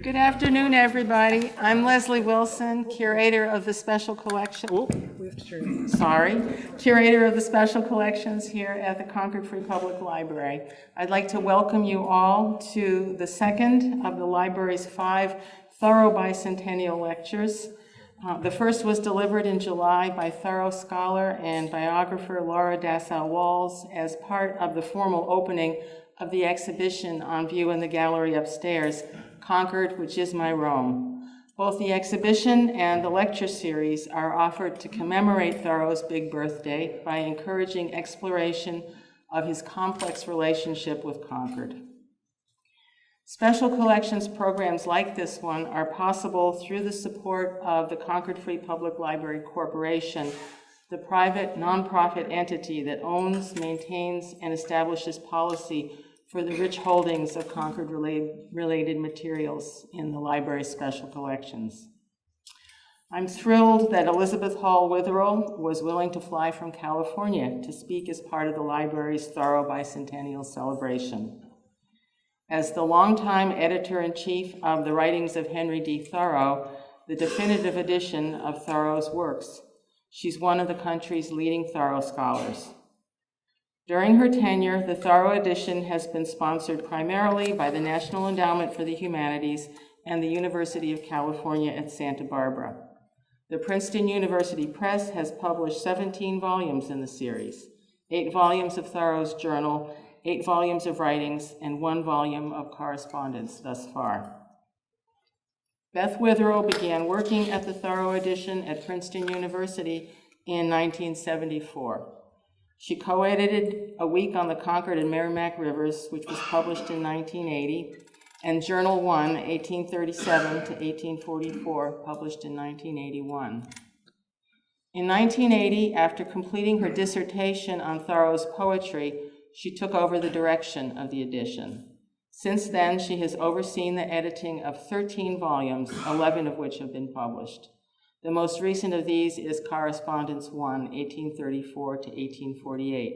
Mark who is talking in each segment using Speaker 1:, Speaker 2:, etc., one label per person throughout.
Speaker 1: Good afternoon, everybody. I'm Leslie Wilson, curator of the Special Collection. Curator of the Special Collections here at the Concord Free Public Library. I'd like to welcome you all to the second of the library's 5 thorough bicentennial lectures. The first was delivered in July by Thoreau scholar and biographer Laura Dassau-Walls as part of the formal opening of the exhibition on view in the gallery upstairs, Concord, Which Is My Rome. Both the exhibition and the lecture series are offered to commemorate Thoreau's big birthday by encouraging exploration of his complex relationship with Concord. Special collections programs like this one are possible through the support of the Concord Free Public Library Corporation, the private nonprofit entity that owns, maintains, and establishes policy for the rich holdings of Concord-related materials in the library's special collections. I'm thrilled that Elizabeth Hall Witherell was willing to fly from California to speak as part of the library's Thoreau Bicentennial celebration. As the longtime editor-in-chief of the writings of Henry D. Thoreau, the definitive edition of Thoreau's works, she's one of the country's leading Thoreau scholars. During her tenure, the Thoreau edition has been sponsored primarily by the National Endowment for the Humanities and the University of California at Santa Barbara. The Princeton University Press has published 17 volumes in the series, 8 volumes of Thoreau's journal, 8 volumes of writings, and 1 volume of correspondence thus far. Beth Witherell began working at the Thoreau edition at Princeton University in 1974. She co-edited A Week on the Concord and Merrimack Rivers, which was published in 1980, and Journal 1, 1837 to 1844, published in 1981. In 1980, after completing her dissertation on Thoreau's poetry, she took over the direction of the edition. Since then, she has overseen the editing of 13 volumes, 11 of which have been published. The most recent of these is Correspondence 1, 1834 to 1848.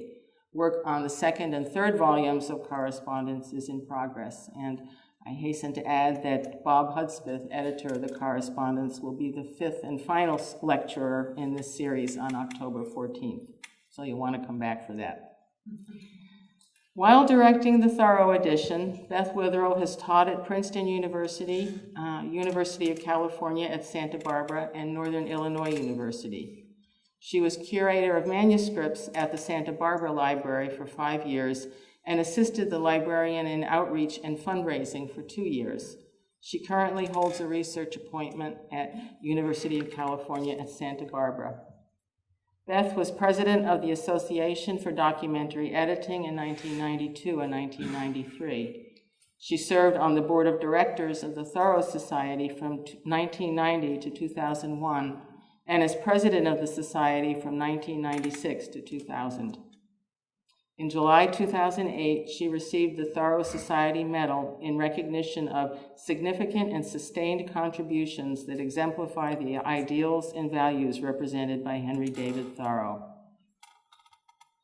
Speaker 1: Work on the second and third volumes of Correspondence is in progress, and I hasten to add that Bob Hudspeth, editor of the Correspondence, will be the 5th and final lecturer in this series on October 14th, so you'll want to come back for that. While directing the Thoreau edition, Beth Witherell has taught at Princeton University, University of California at Santa Barbara, and Northern Illinois University. She was curator of manuscripts at the Santa Barbara Library for 5 years and assisted the librarian in outreach and fundraising for 2 years. She currently holds a research appointment at University of California at Santa Barbara. Beth was president of the Association for Documentary Editing in 1992 and 1993. She served on the board of directors of the Thoreau Society from 1990 to 2001, and as president of the Society from 1996 to 2000. In July 2008, she received the Thoreau Society Medal in recognition of significant and sustained contributions that exemplify the ideals and values represented by Henry David Thoreau.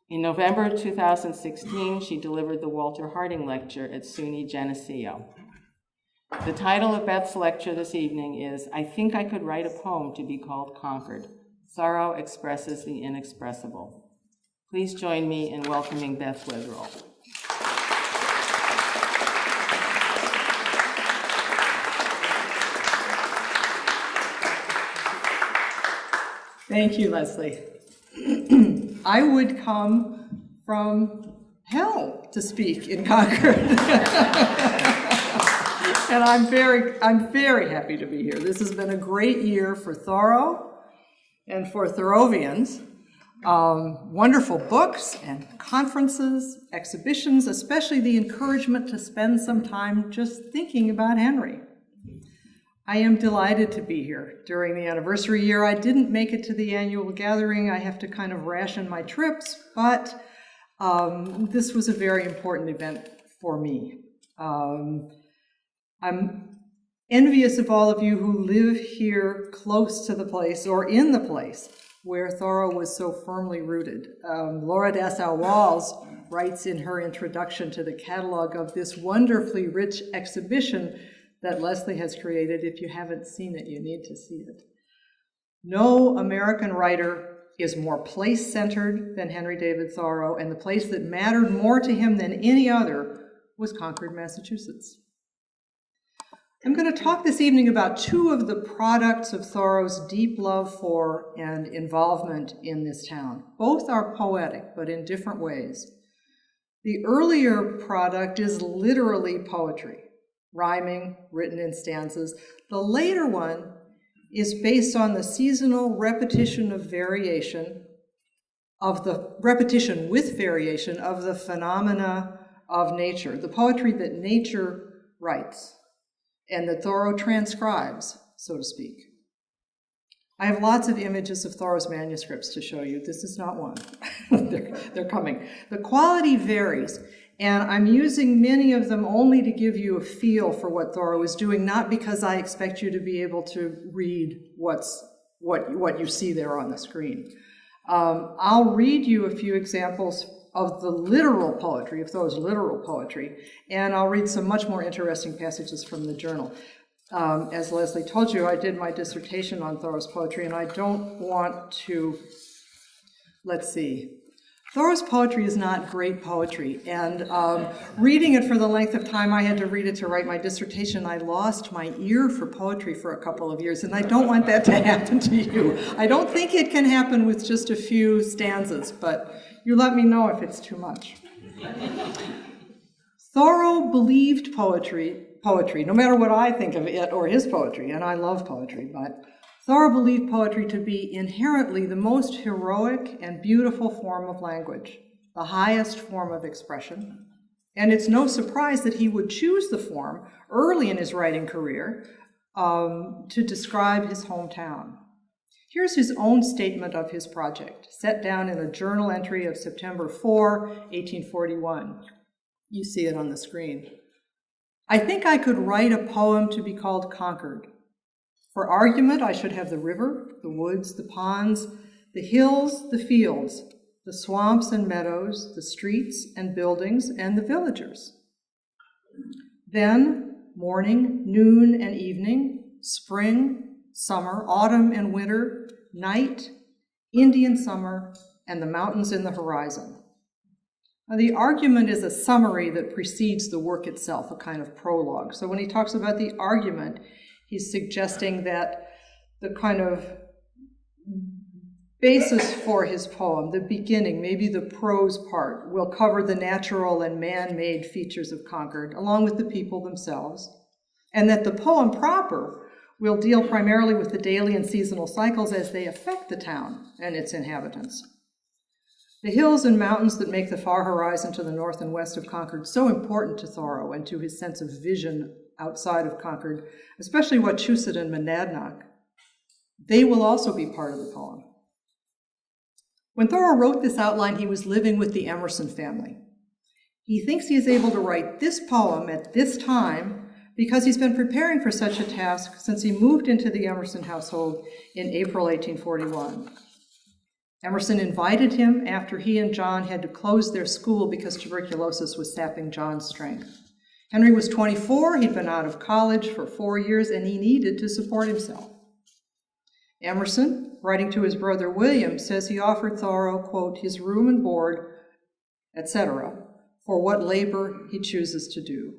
Speaker 1: In November 2016, she delivered the Walter Harding Lecture at SUNY Geneseo. The title of Beth's lecture this evening is, I Think I Could Write a Poem to be Called Concord. Thoreau Expresses the Inexpressible. Please join me in welcoming Beth Witherell.
Speaker 2: Thank you, Leslie. I would come from hell to speak in Concord. And I'm very happy to be here. This has been a great year for Thoreau and for Thoreauvians. Wonderful books and conferences, exhibitions, especially the encouragement to spend some time just thinking about Henry. I am delighted to be here during the anniversary year. I didn't make it to the annual gathering. I have to kind of ration my trips, but this was a very important event for me. I'm envious of all of you who live here close to the place or in the place where Thoreau was so firmly rooted. Laura Dassau-Walls writes in her introduction to the catalog of this wonderfully rich exhibition that Leslie has created. If you haven't seen it, you need to see it. No American writer is more place-centered than Henry David Thoreau, and the place that mattered more to him than any other was Concord, Massachusetts. I'm going to talk this evening about two of the products of Thoreau's deep love for and involvement in this town. Both are poetic, but in different ways. The earlier product is literally poetry, rhyming, written in stanzas. The later one is based on the seasonal repetition with variation of the phenomena of nature, the poetry that nature writes and that Thoreau transcribes, so to speak. I have lots of images of Thoreau's manuscripts to show you. This is not one. They're coming. The quality varies, and I'm using many of them only to give you a feel for what Thoreau is doing, not because I expect you to be able to read what you see there on the screen. I'll read you a few examples of the literal poetry, of Thoreau's literal poetry, and I'll read some much more interesting passages from the journal. As Leslie told you, I did my dissertation on Thoreau's poetry, and I don't want to, let's see. Thoreau's poetry is not great poetry, and reading it for the length of time I had to read it to write my dissertation, I lost my ear for poetry for a couple of years, and I don't want that to happen to you. I don't think it can happen with just a few stanzas, but you let me know if it's too much. Thoreau believed poetry, no matter what I think of it or his poetry, and I love poetry, but Thoreau believed poetry to be inherently the most heroic and beautiful form of language, the highest form of expression. And it's no surprise that he would choose the form early in his writing career to describe his hometown. Here's his own statement of his project, set down in a journal entry of September 4, 1841. You see it on the screen. I think I could write a poem to be called Concord. For argument, I should have the river, the woods, the ponds, the hills, the fields, the swamps and meadows, the streets and buildings, and the villagers. Then, morning, noon, and evening, spring, summer, autumn, and winter, night, Indian summer, and the mountains in the horizon. Now, the argument is a summary that precedes the work itself, a kind of prologue. So when he talks about the argument, he's suggesting that the kind of basis for his poem, the beginning, maybe the prose part, will cover the natural and man-made features of Concord, along with the people themselves, and that the poem proper will deal primarily with the daily and seasonal cycles as they affect the town and its inhabitants. The hills and mountains that make the far horizon to the north and west of Concord so important to Thoreau and to his sense of vision outside of Concord, especially Wachusett and Monadnock, they will also be part of the poem. When Thoreau wrote this outline, he was living with the Emerson family. He thinks he is able to write this poem at this time because he's been preparing for such a task since he moved into the Emerson household in April 1841. Emerson invited him after he and John had to close their school because tuberculosis was sapping John's strength. Henry was 24, he'd been out of college for 4 years, and he needed to support himself. Emerson, writing to his brother William, says he offered Thoreau, quote, his room and board, etc., for what labor he chooses to do.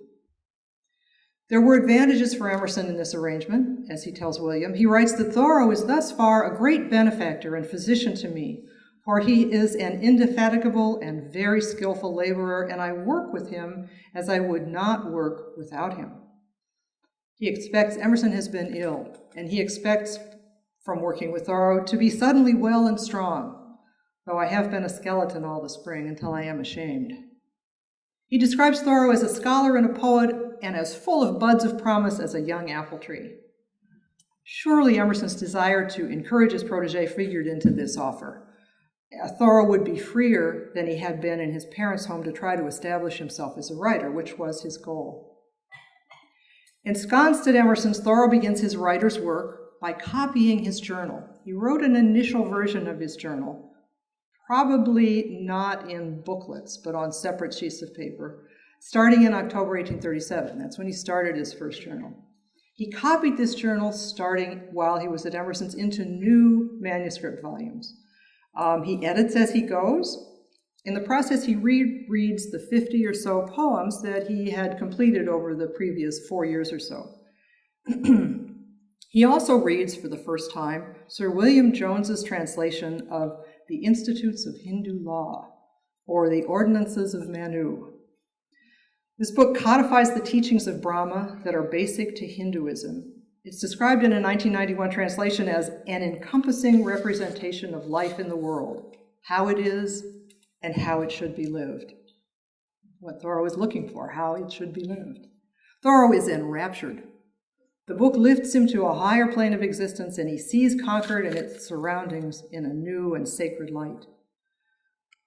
Speaker 2: There were advantages for Emerson in this arrangement, as he tells William. He writes that Thoreau is thus far a great benefactor and physician to me, for he is an indefatigable and very skillful laborer, and I work with him as I would not work without him. Emerson has been ill, and he expects from working with Thoreau to be suddenly well and strong, though I have been a skeleton all the spring until I am ashamed. He describes Thoreau as a scholar and a poet and as full of buds of promise as a young apple tree. Surely Emerson's desire to encourage his protege figured into this offer. Thoreau would be freer than he had been in his parents' home to try to establish himself as a writer, which was his goal. Ensconced at Emerson's, Thoreau begins his writer's work by copying his journal. He wrote an initial version of his journal, probably not in booklets, but on separate sheets of paper, starting in October 1837. That's when he started his first journal. He copied this journal starting while he was at Emerson's into new manuscript volumes. He edits as he goes. In the process, he rereads the 50 or so poems that he had completed over the previous 4 years or so. He also reads, for the first time, Sir William Jones's translation of The Institutes of Hindu Law, or The Ordinances of Manu. This book codifies the teachings of Brahma that are basic to Hinduism. It's described in a 1991 translation as an encompassing representation of life in the world, how it is and how it should be lived. What Thoreau is looking for, how it should be lived. Thoreau is enraptured. The book lifts him to a higher plane of existence, and he sees Concord and its surroundings in a new and sacred light.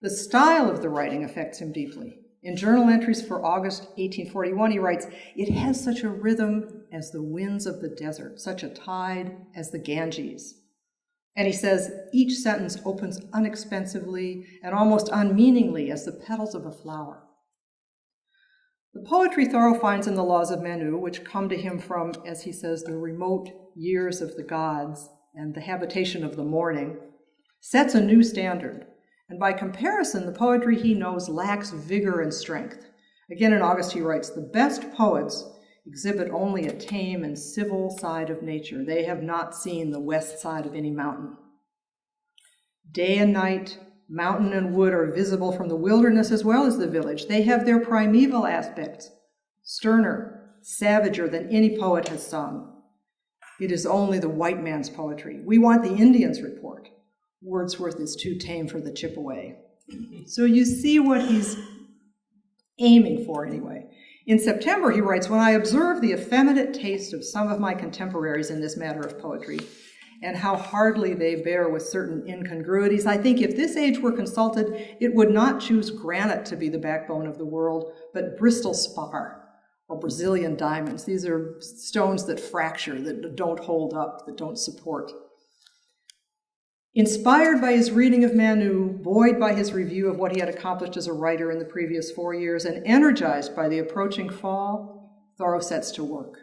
Speaker 2: The style of the writing affects him deeply. In journal entries for August 1841, he writes, "It has such a rhythm as the winds of the desert, such a tide as the Ganges." And he says, each sentence opens inexpensively and almost unmeaningly as the petals of a flower. The poetry Thoreau finds in the Laws of Manu, which come to him from, as he says, the remote years of the gods and the habitation of the morning, sets a new standard. And by comparison, the poetry he knows lacks vigor and strength. Again, in August, he writes, "The best poets exhibit only a tame and civil side of nature. They have not seen the west side of any mountain. Day and night, mountain and wood are visible from the wilderness as well as the village. They have their primeval aspects, sterner, savager than any poet has sung. It is only the white man's poetry. We want the Indian's report. Wordsworth is too tame for the Chippewa." So you see what he's aiming for anyway. In September, he writes, "When I observe the effeminate taste of some of my contemporaries in this matter of poetry, and how hardly they bear with certain incongruities, I think if this age were consulted, it would not choose granite to be the backbone of the world, but Bristol spar or Brazilian diamonds. These are stones that fracture, that don't hold up, that don't support." Inspired by his reading of Manu, buoyed by his review of what he had accomplished as a writer in the previous 4 years, and energized by the approaching fall, Thoreau sets to work.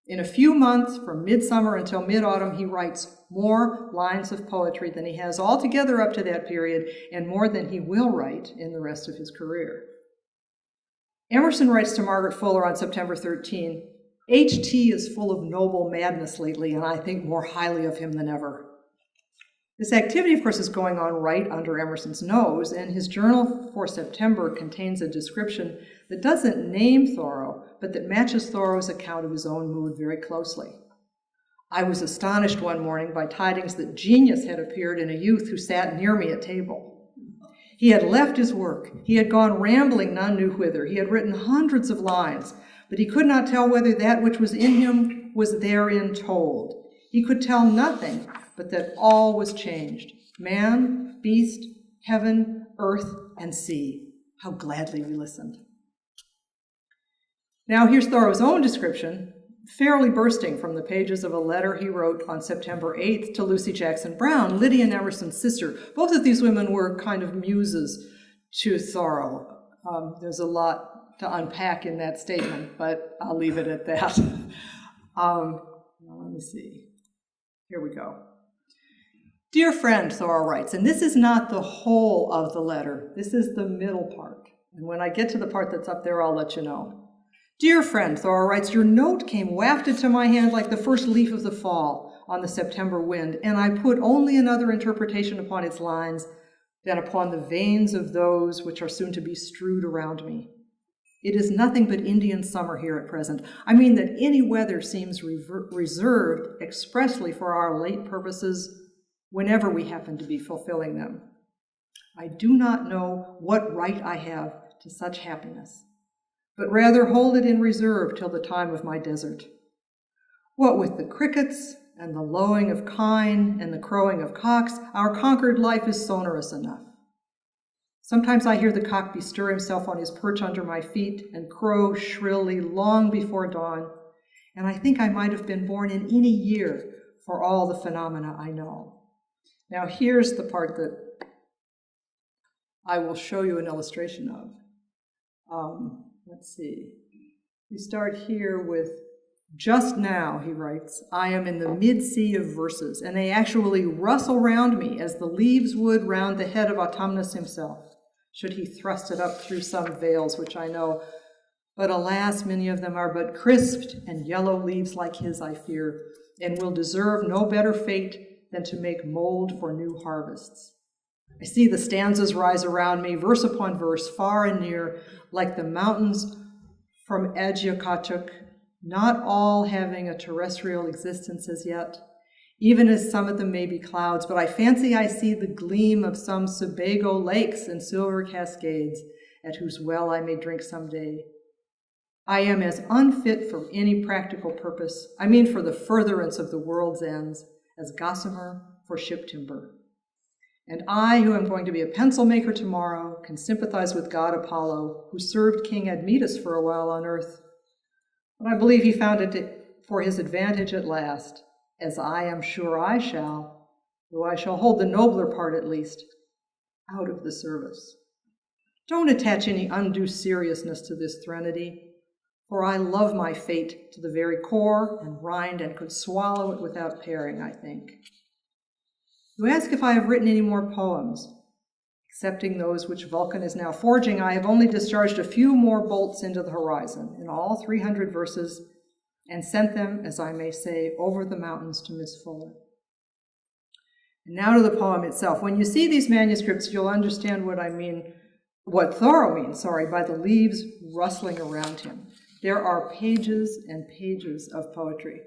Speaker 2: In a few months, from midsummer until mid-autumn, he writes more lines of poetry than he has altogether up to that period, and more than he will write in the rest of his career. Emerson writes to Margaret Fuller on September 13, "H.T. is full of noble madness lately, and I think more highly of him than ever." This activity, of course, is going on right under Emerson's nose, and his journal for September contains a description that doesn't name Thoreau, but that matches Thoreau's account of his own mood very closely. "I was astonished one morning by tidings that genius had appeared in a youth who sat near me at table. He had left his work. He had gone rambling none knew whither. He had written hundreds of lines, but he could not tell whether that which was in him was therein told. He could tell nothing but that all was changed. Man, beast, heaven, earth, and sea. How gladly we listened." Now here's Thoreau's own description, fairly bursting from the pages of a letter he wrote on September 8th to Lucy Jackson Brown, Lydia and Emerson's sister. Both of these women were kind of muses to Thoreau. There's a lot to unpack in that statement, but I'll leave it at that. Let me see. Here we go. "Dear friend," Thoreau writes, and this is not the whole of the letter. This is the middle part. And when I get to the part that's up there, I'll let you know. "Dear friend," Thoreau writes, "your note came wafted to my hand like the first leaf of the fall on the September wind, and I put only another interpretation upon its lines than upon the veins of those which are soon to be strewed around me. It is nothing but Indian summer here at present. I mean that any weather seems reserved expressly for our late purposes whenever we happen to be fulfilling them. I do not know what right I have to such happiness, but rather hold it in reserve till the time of my desert. What with the crickets and the lowing of kine and the crowing of cocks, our conquered life is sonorous enough. Sometimes I hear the cock bestir himself on his perch under my feet and crow shrilly long before dawn, and I think I might have been born in any year for all the phenomena I know." Now here's the part that I will show you an illustration of. Let's see. We start here with Just now, he writes, I am in the mid-sea of verses, and they actually rustle round me as the leaves would round the head of Autumnus himself, should he thrust it up through some veils which I know. But alas, many of them are but crisped and yellow leaves like his, I fear, and will deserve no better fate than to make mold for new harvests. I see the stanzas rise around me, verse upon verse, far and near, like the mountains from Adjakatuk, not all having a terrestrial existence as yet, even as some of them may be clouds, but I fancy I see the gleam of some Sebago lakes and silver cascades, at whose well I may drink some day. I am as unfit for any practical purpose, I mean for the furtherance of the world's ends, as gossamer for ship timber. And I, who am going to be a pencil maker tomorrow, can sympathize with god Apollo, who served King Admetus for a while on earth. But I believe he found it for his advantage at last, as I am sure I shall, though I shall hold the nobler part at least, out of the service. Don't attach any undue seriousness to this threnody, for I love my fate to the very core and rind and could swallow it without pairing, I think. You ask if I have written any more poems. Excepting those which Vulcan is now forging, I have only discharged a few more bolts into the horizon, in all 300 verses, and sent them, as I may say, over the mountains to Miss Fuller. And now to the poem itself. When you see these manuscripts, you'll understand what Thoreau means, by the leaves rustling around him. There are pages and pages of poetry.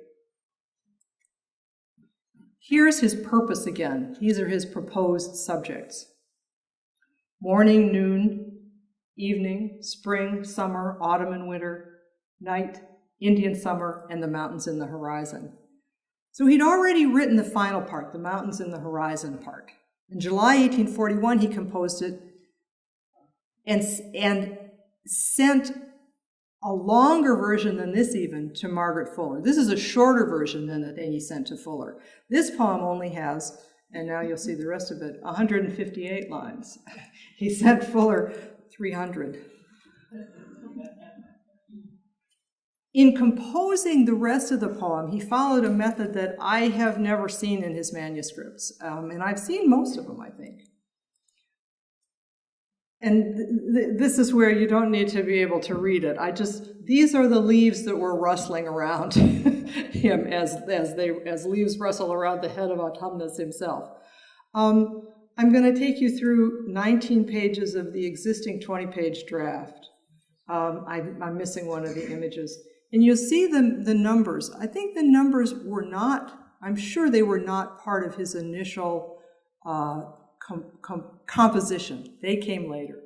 Speaker 2: Here's his purpose again. These are his proposed subjects. Morning, noon, evening, spring, summer, autumn and winter, night, Indian summer, and the mountains in the horizon. So he'd already written the final part, the mountains in the horizon part. In July 1841, he composed it and sent a longer version than this even to Margaret Fuller. This is a shorter version than the thing he sent to Fuller. This poem only has, and now you'll see the rest of it, 158 lines. He sent Fuller 300. In composing the rest of the poem, he followed a method that I have never seen in his manuscripts, and I've seen most of them, I think. And this is where you don't need to be able to read it. These are the leaves that were rustling around him as leaves rustle around the head of Autumnus himself. I'm going to take you through 19 pages of the existing 20-page draft. I'm missing one of the images. And you'll see the numbers. I think the numbers were not, I'm sure they were not part of his initial composition. They came later.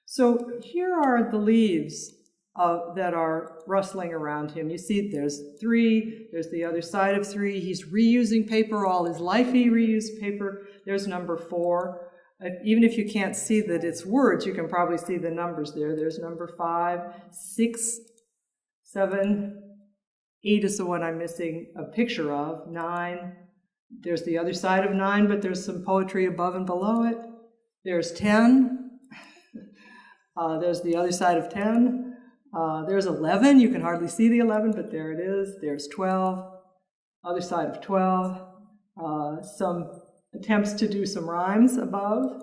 Speaker 2: So here are the leaves that are rustling around him. You see there's 3, there's the other side of 3. He's reusing paper. All his life he reused paper. There's number 4. Even if you can't see that it's words, you can probably see the numbers there. There's number 5, 6, 7, 8 is the one I'm missing a picture of, 9. There's the other side of 9, but there's some poetry above and below it. There's 10. There's the other side of 10. There's 11. You can hardly see the 11, but there it is. There's 12. Other side of 12. Some attempts to do some rhymes above.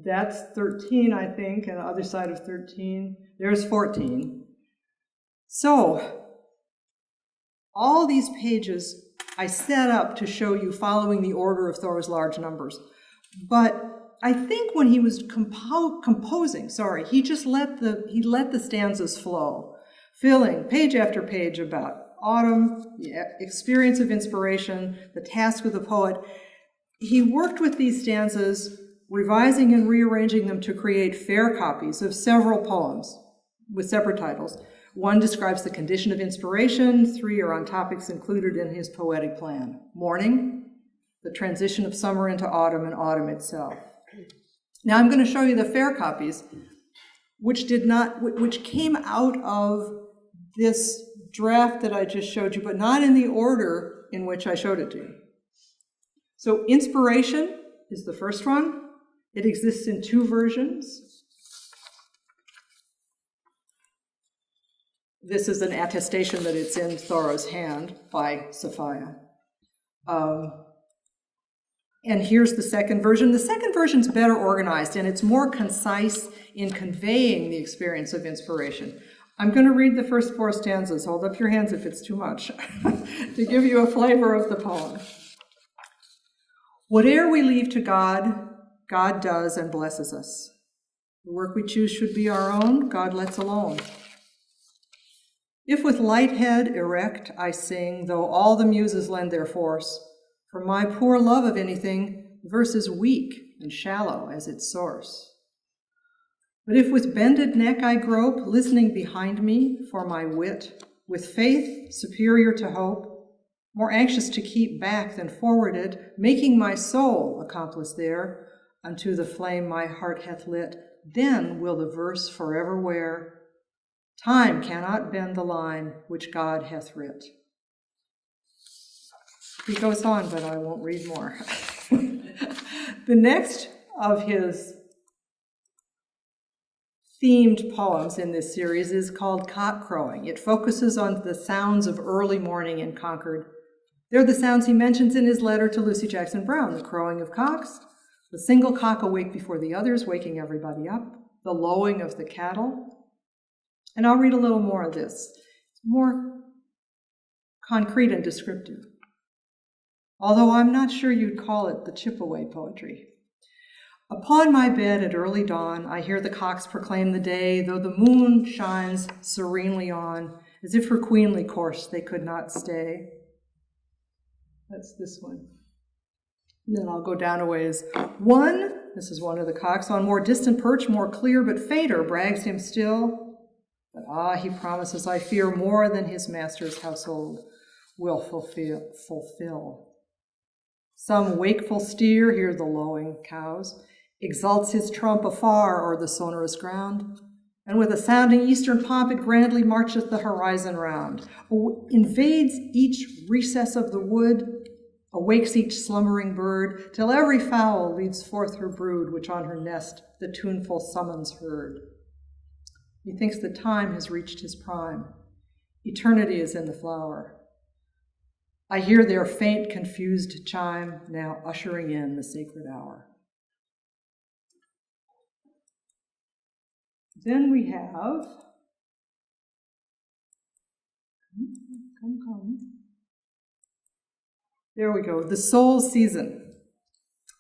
Speaker 2: That's 13, I think, and the other side of 13. There's 14. So, all these pages I set up to show you following the order of Thoreau's large numbers. But I think when he was composing, he just let the stanzas flow, filling page after page about autumn, the experience of inspiration, the task of the poet. He worked with these stanzas, revising and rearranging them to create fair copies of several poems with separate titles. 1 describes the condition of inspiration, 3 are on topics included in his poetic plan. Morning, the transition of summer into autumn and autumn itself. Now I'm going to show you the fair copies, which came out of this draft that I just showed you, but not in the order in which I showed it to you. So inspiration is the first one. It exists in 2 versions. This is an attestation that it's in Thoreau's hand by Sophia. And here's the second version. The second version's better organized, and it's more concise in conveying the experience of inspiration. I'm going to read the first 4 stanzas. Hold up your hands if it's too much, to give you a flavor of the poem. Whate'er we leave to God, God does and blesses us. The work we choose should be our own, God lets alone. If with light head erect I sing, though all the muses lend their force, for my poor love of anything, the verse is weak and shallow as its source. But if with bended neck I grope, listening behind me for my wit, with faith superior to hope, more anxious to keep back than forwarded, making my soul accomplice there, unto the flame my heart hath lit, then will the verse forever wear. Time cannot bend the line which God hath writ. He goes on, but I won't read more. The next of his themed poems in this series is called Cock Crowing. It focuses on the sounds of early morning in Concord. They're the sounds he mentions in his letter to Lucy Jackson Brown: the crowing of cocks, the single cock awake before the others, waking everybody up, the lowing of the cattle. And I'll read a little more of this. It's more concrete and descriptive, although I'm not sure you'd call it the Chippewa poetry. Upon my bed at early dawn, I hear the cocks proclaim the day, though the moon shines serenely on, as if her queenly course they could not stay. That's this one. And then I'll go down a ways. One, this is one of the cocks, on more distant perch, more clear but fainter, brags him still. But he promises, I fear, more than his master's household will fulfill. Some wakeful steer, hear the lowing cows, exalts his trump afar o'er the sonorous ground, and with a sounding eastern pomp it grandly marcheth the horizon round, invades each recess of the wood, awakes each slumbering bird, till every fowl leads forth her brood, which on her nest the tuneful summons heard. Methinks that time has reached his prime. Eternity is in the flower. I hear their faint, confused chime, now ushering in the sacred hour. Then we have, there we go, the soul season.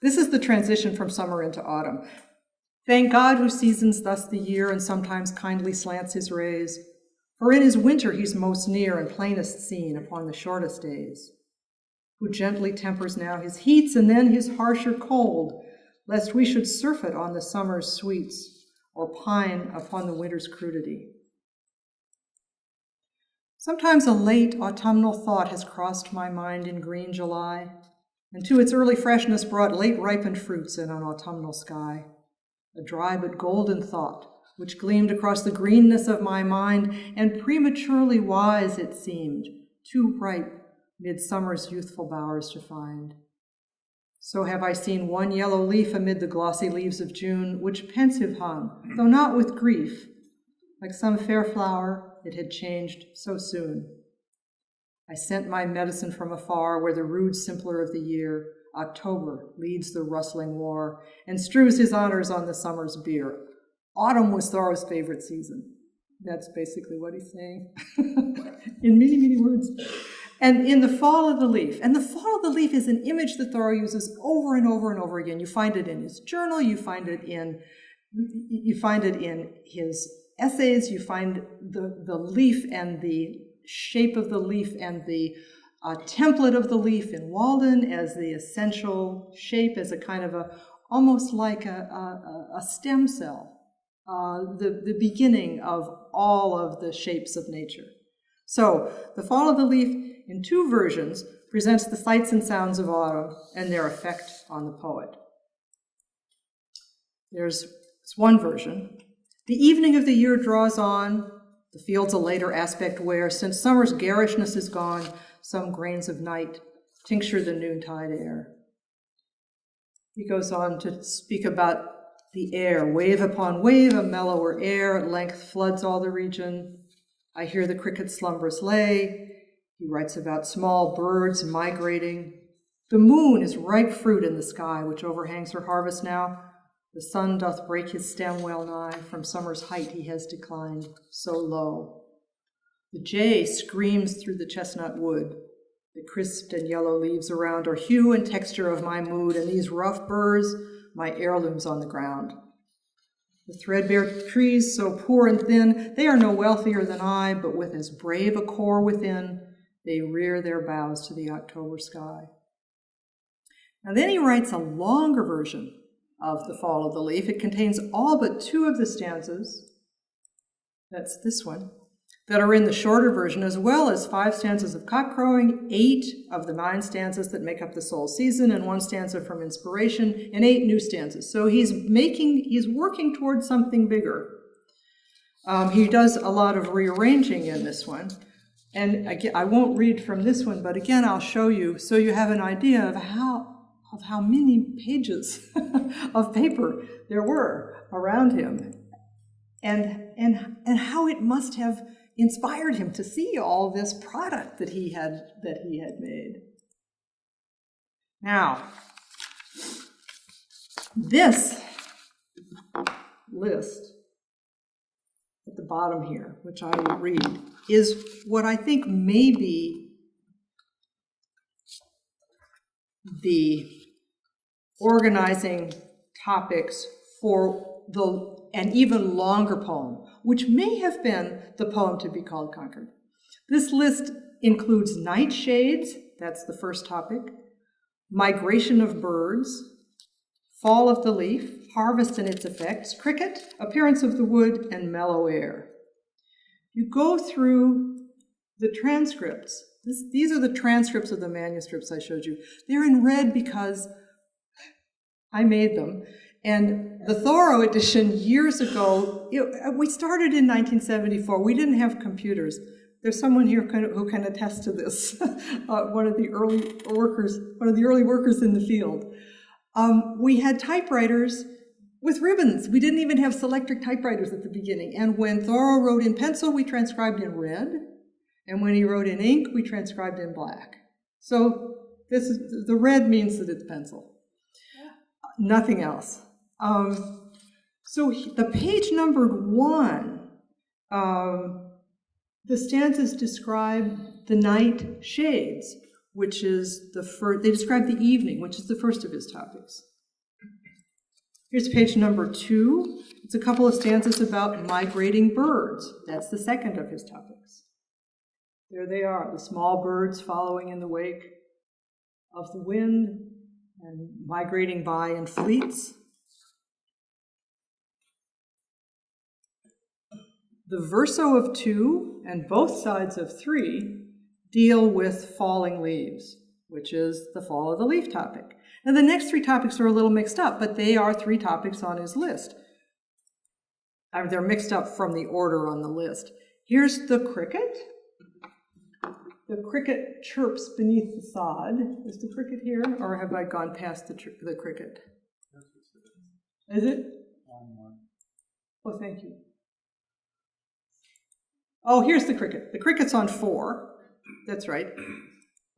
Speaker 2: This is the transition from summer into autumn. Thank God who seasons thus the year and sometimes kindly slants his rays, for in his winter he's most near and plainest seen upon the shortest days, who gently tempers now his heats and then his harsher cold, lest we should surfeit on the summer's sweets or pine upon the winter's crudity. Sometimes a late autumnal thought has crossed my mind in green July, and to its early freshness brought late ripened fruits in an autumnal sky. A dry but golden thought, which gleamed across the greenness of my mind, and prematurely wise it seemed, too ripe midsummer's youthful bowers to find. So have I seen one yellow leaf amid the glossy leaves of June, which pensive hung, though not with grief. Like some fair flower, it had changed so soon. I sent my medicine from afar, where the rude simpler of the year, October, leads the rustling war, and strews his honors on the summer's bier. Autumn was Thoreau's favorite season. That's basically what he's saying, in many, many words. And in the fall of the leaf, and the fall of the leaf is an image that Thoreau uses over and over and over again. You find it in his journal, you find it in his essays, you find the leaf and the shape of the leaf and the template of the leaf in Walden as the essential shape, as a kind of almost like a stem cell, the beginning of all of the shapes of nature. So the fall of the leaf in 2 versions presents the sights and sounds of autumn and their effect on the poet. There's one version. The evening of the year draws on, the fields a later aspect wear, since summer's garishness is gone, some grains of night tincture the noontide air. He goes on to speak about the air, wave upon wave, a mellower air at length floods all the region. I hear the cricket's slumberous lay. He writes about small birds migrating. The moon is ripe fruit in the sky, which overhangs her harvest now. The sun doth break his stem well nigh. From summer's height he has declined so low. The jay screams through the chestnut wood. The crisped and yellow leaves around are hue and texture of my mood, and these rough burrs, my heirlooms on the ground. The threadbare trees, so poor and thin, they are no wealthier than I, but with as brave a core within, they rear their boughs to the October sky. Now then he writes a longer version of The Fall of the Leaf. It contains all but 2 of the stanzas, that's this one, that are in the shorter version, as well as 5 stanzas of cock-crowing, 8 of the 9 stanzas that make up the sole season, and 1 stanza from inspiration, and 8 new stanzas. So he's working towards something bigger. He does a lot of rearranging in this one. And again, I won't read from this one, but again, I'll show you so you have an idea of how many pages of paper there were around him, and how it must have inspired him to see all this product that he had made. Now, this list at the bottom here, which I will read, is what I think may be the organizing topics for an even longer poem, which may have been the poem to be called Concord. This list includes nightshades, that's the first topic, migration of birds, fall of the leaf, harvest and its effects, cricket, appearance of the wood, and mellow air. You go through the transcripts. These are the transcripts of the manuscripts I showed you. They're in red because I made them. And the Thoreau edition years ago, we started in 1974. We didn't have computers. There's someone here who can attest to this, one of the early workers in the field. We had typewriters with ribbons. We didn't even have Selectric typewriters at the beginning. And when Thoreau wrote in pencil, we transcribed in red. And when he wrote in ink, we transcribed in black. So the red means that it's pencil. Nothing else. So the page numbered 1, the stanzas describe the night shades, which is the first. They describe the evening, which is the first of his topics. Here's page number 2. It's a couple of stanzas about migrating birds. That's the second of his topics. There they are, the small birds following in the wake of the wind and migrating by in fleets. The verso of 2 and both sides of 3 deal with falling leaves, which is the fall of the leaf topic. Now the next 3 topics are a little mixed up, but they are 3 topics on his list. They're mixed up from the order on the list. Here's the cricket. The cricket chirps beneath the sod. Is the cricket here, or have I gone past the cricket? Is it? Oh, thank you. Oh, here's the cricket. The cricket's on 4. That's right.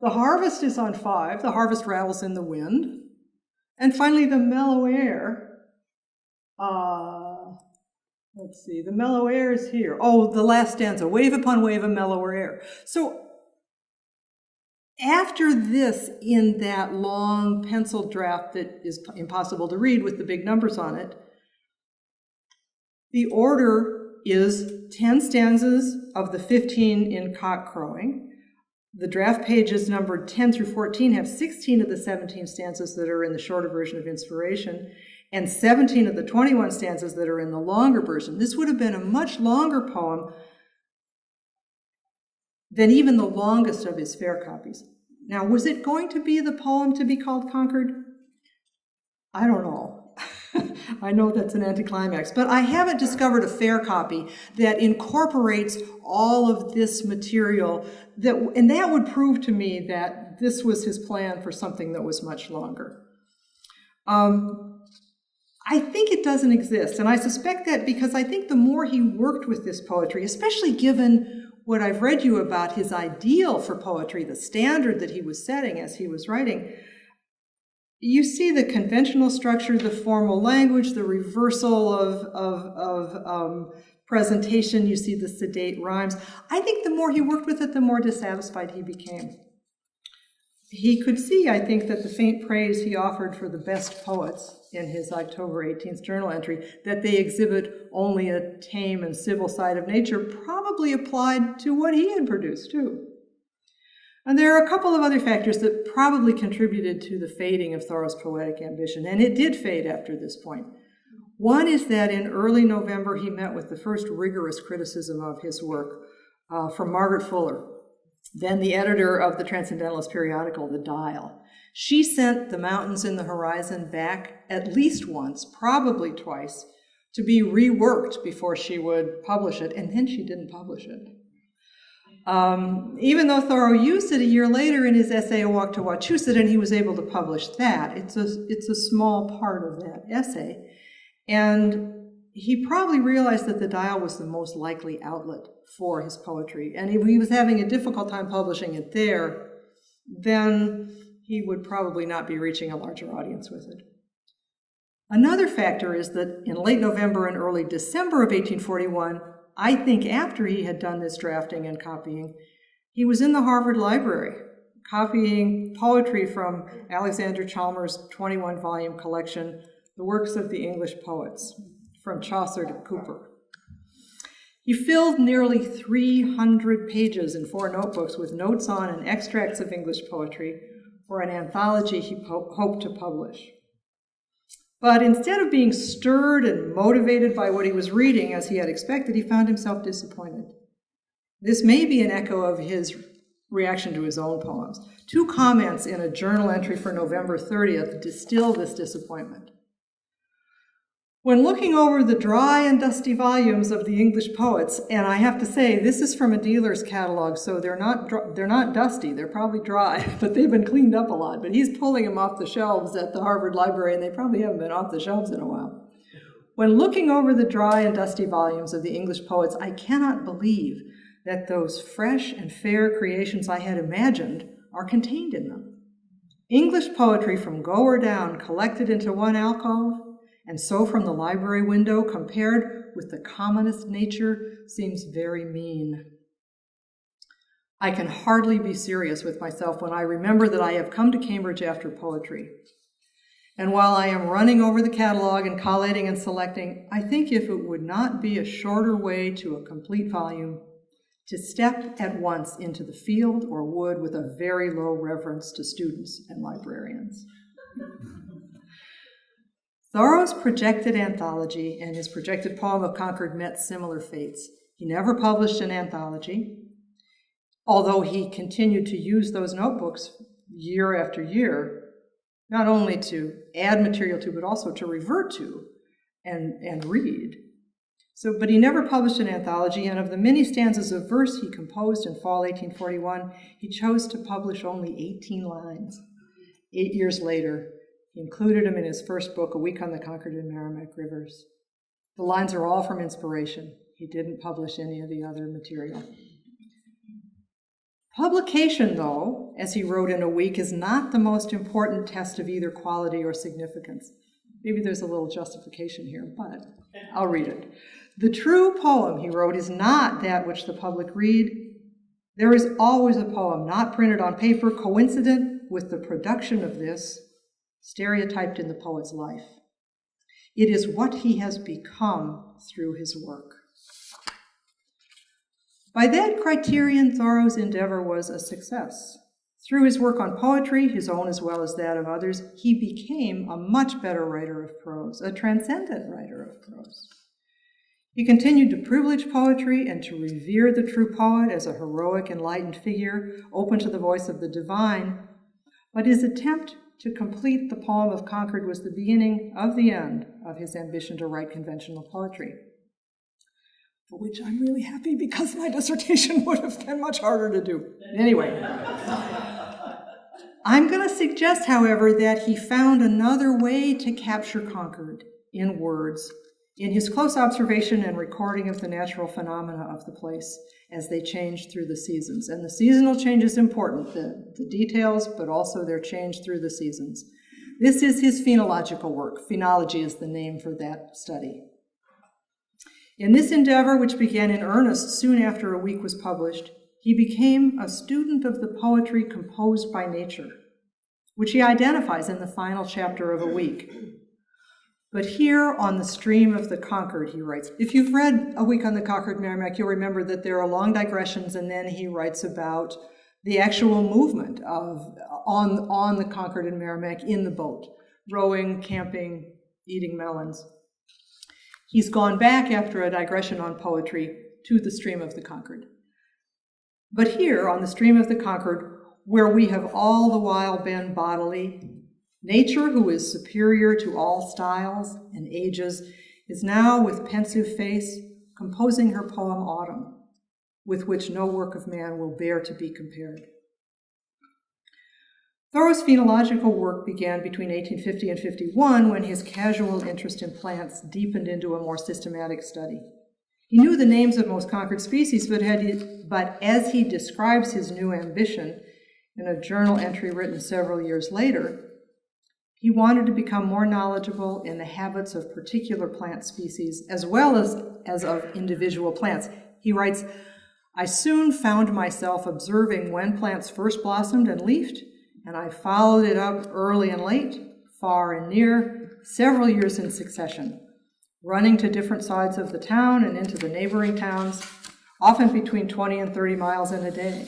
Speaker 2: The harvest is on 5. The harvest rattles in the wind. And finally, the mellow air. Let's see. The mellow air is here. Oh, the last stanza. Wave upon wave of mellower air. So after this, in that long pencil draft that is impossible to read with the big numbers on it, the order is 10 stanzas of the 15 in cock crowing. The draft pages numbered 10 through 14 have 16 of the 17 stanzas that are in the shorter version of Inspiration, and 17 of the 21 stanzas that are in the longer version. This would have been a much longer poem than even the longest of his fair copies. Now, was it going to be the poem to be called Concord? I don't know. I know that's an anticlimax, but I haven't discovered a fair copy that incorporates all of this material, and that would prove to me that this was his plan for something that was much longer. I think it doesn't exist, and I suspect that because I think the more he worked with this poetry, especially given what I've read you about his ideal for poetry, the standard that he was setting as he was writing, you see the conventional structure, the formal language, the reversal of presentation, you see the sedate rhymes. I think the more he worked with it, the more dissatisfied he became. He could see, I think, that the faint praise he offered for the best poets in his October 18th journal entry, that they exhibit only a tame and civil side of nature, probably applied to what he had produced, too. And there are a couple of other factors that probably contributed to the fading of Thoreau's poetic ambition, and it did fade after this point. One is that in early November, he met with the first rigorous criticism of his work from Margaret Fuller, then the editor of the Transcendentalist periodical, The Dial. She sent The Mountains in the Horizon back at least once, probably twice, to be reworked before she would publish it, and then she didn't publish it. Even though Thoreau used it a year later in his essay, A Walk to Wachusett, and he was able to publish that, it's a small part of that essay. And he probably realized that The Dial was the most likely outlet for his poetry. And if he was having a difficult time publishing it there, then he would probably not be reaching a larger audience with it. Another factor is that in late November and early December of 1841, I think after he had done this drafting and copying, he was in the Harvard Library copying poetry from Alexander Chalmers' 21-volume collection, The Works of the English Poets, from Chaucer to Cooper. He filled nearly 300 pages in 4 notebooks with notes on and extracts of English poetry for an anthology he hoped to publish. But instead of being stirred and motivated by what he was reading, as he had expected, he found himself disappointed. This may be an echo of his reaction to his own poems. 2 comments in a journal entry for November 30th distill this disappointment. When looking over the dry and dusty volumes of the English poets, and I have to say, this is from a dealer's catalog, so they're not dusty, they're probably dry, but they've been cleaned up a lot. But he's pulling them off the shelves at the Harvard Library, and they probably haven't been off the shelves in a while. When looking over the dry and dusty volumes of the English poets, I cannot believe that those fresh and fair creations I had imagined are contained in them. English poetry from Gower down collected into one alcove, and so from the library window, compared with the commonest nature, seems very mean. I can hardly be serious with myself when I remember that I have come to Cambridge after poetry. And while I am running over the catalog and collating and selecting, I think if it would not be a shorter way to a complete volume, to step at once into the field or wood with a very low reverence to students and librarians. Thoreau's projected anthology and his projected poem of Concord met similar fates. He never published an anthology, although he continued to use those notebooks year after year, not only to add material to, but also to revert to and read. But he never published an anthology, and of the many stanzas of verse he composed in fall 1841, he chose to publish only 18 lines. 8 years later, he included them in his first book, A Week on the Concord and Merrimack Rivers. The lines are all from inspiration. He didn't publish any of the other material. Publication, though, as he wrote in A Week, is not the most important test of either quality or significance. Maybe there's a little justification here, but I'll read it. The true poem, he wrote, is not that which the public read. There is always a poem not printed on paper, coincident with the production of this, stereotyped in the poet's life. It is what he has become through his work. By that criterion, Thoreau's endeavor was a success. Through his work on poetry, his own as well as that of others, he became a much better writer of prose, a transcendent writer of prose. He continued to privilege poetry and to revere the true poet as a heroic, enlightened figure, open to the voice of the divine, but his attempt to complete the poem of Concord was the beginning of the end of his ambition to write conventional poetry, for which I'm really happy because my dissertation would have been much harder to do. Anyway, I'm going to suggest, however, that he found another way to capture Concord in words in his close observation and recording of the natural phenomena of the place as they change through the seasons. And the seasonal change is important, the details, but also their change through the seasons. This is his phenological work. Phenology is the name for that study. In this endeavor, which began in earnest soon after a week was published, he became a student of the poetry composed by nature, which he identifies in the final chapter of A Week. But here on the stream of the Concord, he writes, if you've read A Week on the Concord Merrimack, you'll remember that there are long digressions, and then he writes about the actual movement on the Concord and Merrimack in the boat, rowing, camping, eating melons. He's gone back after a digression on poetry to the stream of the Concord. But here on the stream of the Concord, where we have all the while been bodily, nature, who is superior to all styles and ages, is now with pensive face composing her poem Autumn, with which no work of man will bear to be compared. Thoreau's phenological work began between 1850 and 51 when his casual interest in plants deepened into a more systematic study. He knew the names of most conquered species, but as he describes his new ambition in a journal entry written several years later, he wanted to become more knowledgeable in the habits of particular plant species as well as of individual plants. He writes, I soon found myself observing when plants first blossomed and leafed, and I followed it up early and late, far and near, several years in succession, running to different sides of the town and into the neighboring towns, often between 20 and 30 miles in a day.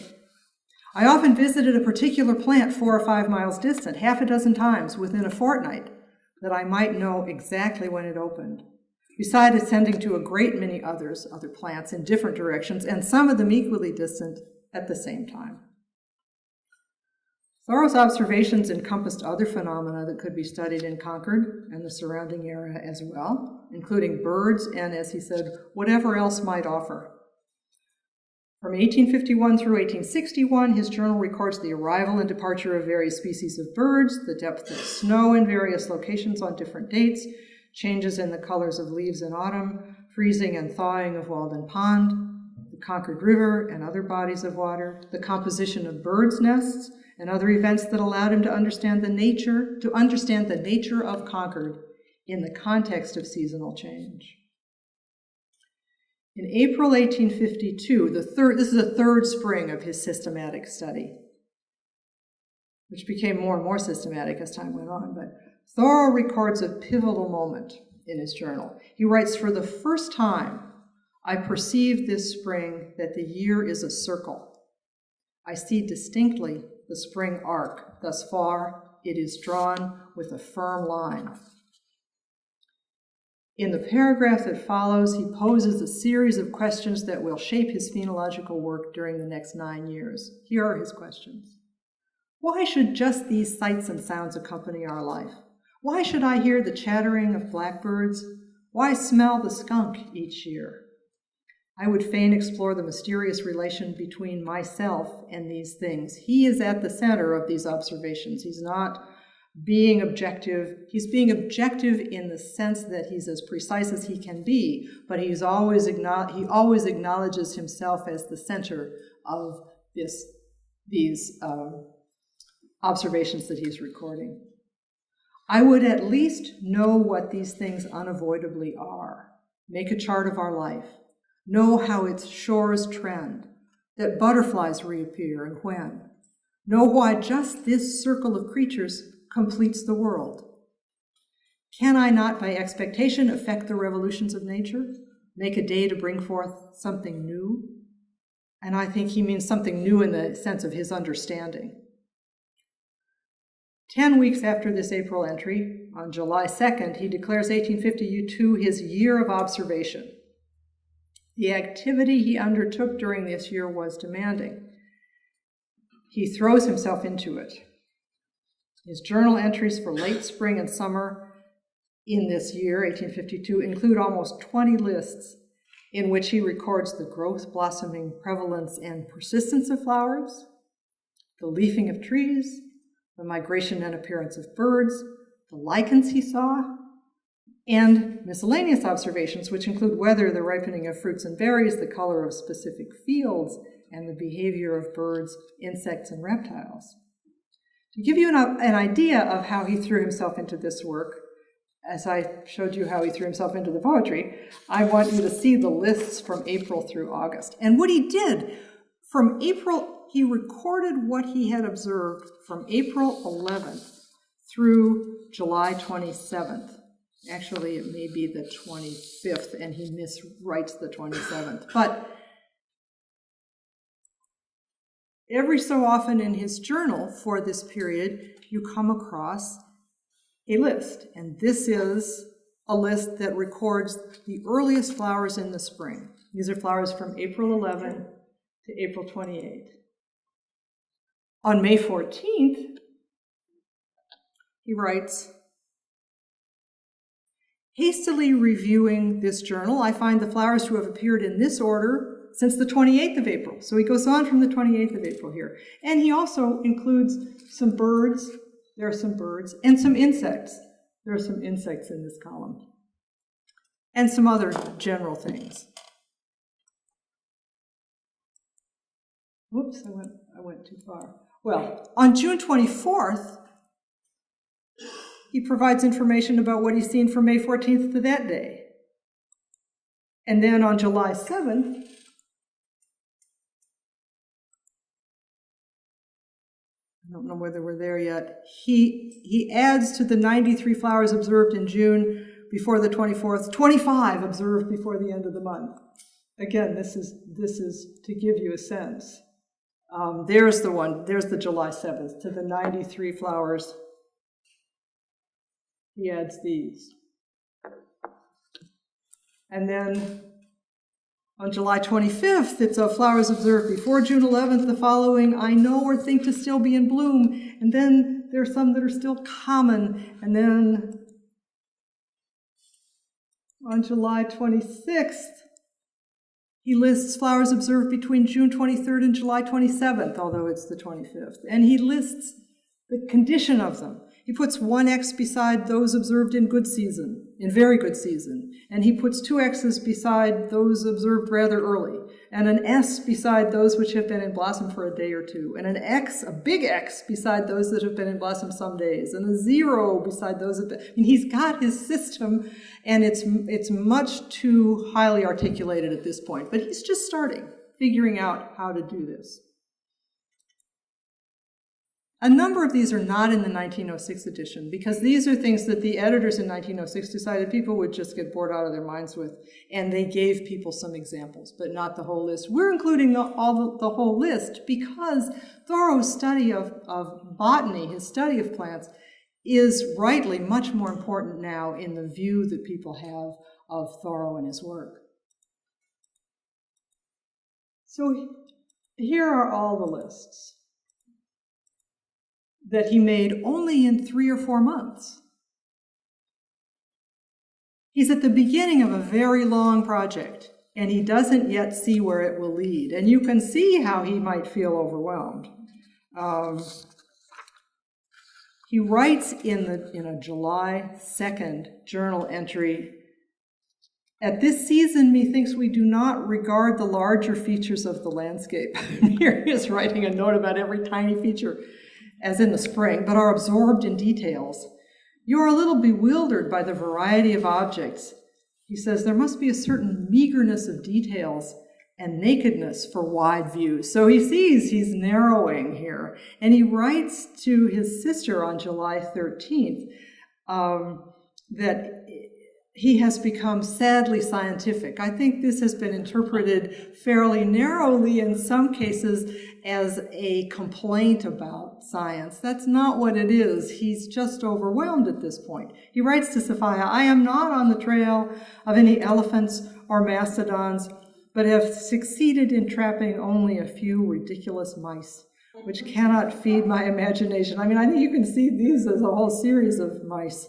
Speaker 2: I often visited a particular plant 4 or 5 miles distant, half a dozen times within a fortnight, that I might know exactly when it opened, besides attending to a great many other plants in different directions, and some of them equally distant at the same time. Thoreau's observations encompassed other phenomena that could be studied in Concord and the surrounding area as well, including birds and, as he said, whatever else might offer. From 1851 through 1861, his journal records the arrival and departure of various species of birds, the depth of snow in various locations on different dates, changes in the colors of leaves in autumn, freezing and thawing of Walden Pond, the Concord River and other bodies of water, the composition of birds' nests, and other events that allowed him to understand the nature of Concord in the context of seasonal change. In April 1852, this is the third spring of his systematic study, which became more and more systematic as time went on, but Thoreau records a pivotal moment in his journal. He writes, for the first time, I perceive this spring that the year is a circle. I see distinctly the spring arc. Thus far, it is drawn with a firm line. In the paragraph that follows, he poses a series of questions that will shape his phenological work during the next 9 years. Here are his questions. Why should just these sights and sounds accompany our life? Why should I hear the chattering of blackbirds? Why smell the skunk each year? I would fain explore the mysterious relation between myself and these things. He is at the center of these observations. He's not being objective. He's being objective in the sense that he's as precise as he can be, but he always acknowledges himself as the center of these observations that he's recording. I would at least know what these things unavoidably are, make a chart of our life, know how its shores trend, that butterflies reappear and when, know why just this circle of creatures completes the world. Can I not, by expectation, affect the revolutions of nature, make a day to bring forth something new? And I think he means something new in the sense of his understanding. 10 weeks after this April entry, on July 2nd, he declares 1852 his year of observation. The activity he undertook during this year was demanding. He throws himself into it. His journal entries for late spring and summer in this year, 1852, include almost 20 lists in which he records the growth, blossoming, prevalence, and persistence of flowers, the leafing of trees, the migration and appearance of birds, the lichens he saw, and miscellaneous observations, which include weather, the ripening of fruits and berries, the color of specific fields, and the behavior of birds, insects, and reptiles. To give you an idea of how he threw himself into this work, as I showed you how he threw himself into the poetry, I want you to see the lists from April through August. And what he did, from April, he recorded what he had observed from April 11th through July 27th. Actually, it may be the 25th, and he miswrites the 27th. But every so often in his journal for this period, you come across a list. And this is a list that records the earliest flowers in the spring. These are flowers from April 11 to April 28. On May 14th, he writes, hastily reviewing this journal, I find the flowers to have appeared in this order since the 28th of April. So he goes on from the 28th of April here. And he also includes some birds. There are some birds. And some insects. There are some insects in this column. And some other general things. Whoops, I went too far. Well, on June 24th, he provides information about what he's seen from May 14th to that day. And then on July 7th, I don't know whether we're there yet, he adds to the 93 flowers observed in June before the 24th, 25 observed before the end of the month. Again, this is to give you a sense. There's the July 7th, to the 93 flowers. He adds these. And then on July 25th, it's flowers observed before June 11th, the following I know or think to still be in bloom. And then there are some that are still common. And then on July 26th, he lists flowers observed between June 23rd and July 27th, although it's the 25th. And he lists the condition of them. He puts one X beside those observed in good season, in very good season. And he puts two X's beside those observed rather early. And an S beside those which have been in blossom for a day or two. And an X, a big X, beside those that have been in blossom some days. And a 0 beside those that have been... I mean, he's got his system, and it's much too highly articulated at this point. But he's just starting, figuring out how to do this. A number of these are not in the 1906 edition because these are things that the editors in 1906 decided people would just get bored out of their minds with, and they gave people some examples, but not the whole list. We're including the whole list because Thoreau's study of botany, his study of plants, is rightly much more important now in the view that people have of Thoreau and his work. So here are all the lists that he made only in 3 or 4 months. He's at the beginning of a very long project, and he doesn't yet see where it will lead. And you can see how he might feel overwhelmed. He writes in a July 2nd journal entry, at this season, methinks we do not regard the larger features of the landscape. Here he is writing a note about every tiny feature, as in the spring, but are absorbed in details. You are a little bewildered by the variety of objects. He says there must be a certain meagerness of details and nakedness for wide views. So he sees he's narrowing here. And he writes to his sister on July 13th that he has become sadly scientific. I think this has been interpreted fairly narrowly in some cases as a complaint about science. That's not what it is. He's just overwhelmed at this point. He writes to Sophia, I am not on the trail of any elephants or mastodons, but have succeeded in trapping only a few ridiculous mice, which cannot feed my imagination. I mean, I think you can see these as a whole series of mice.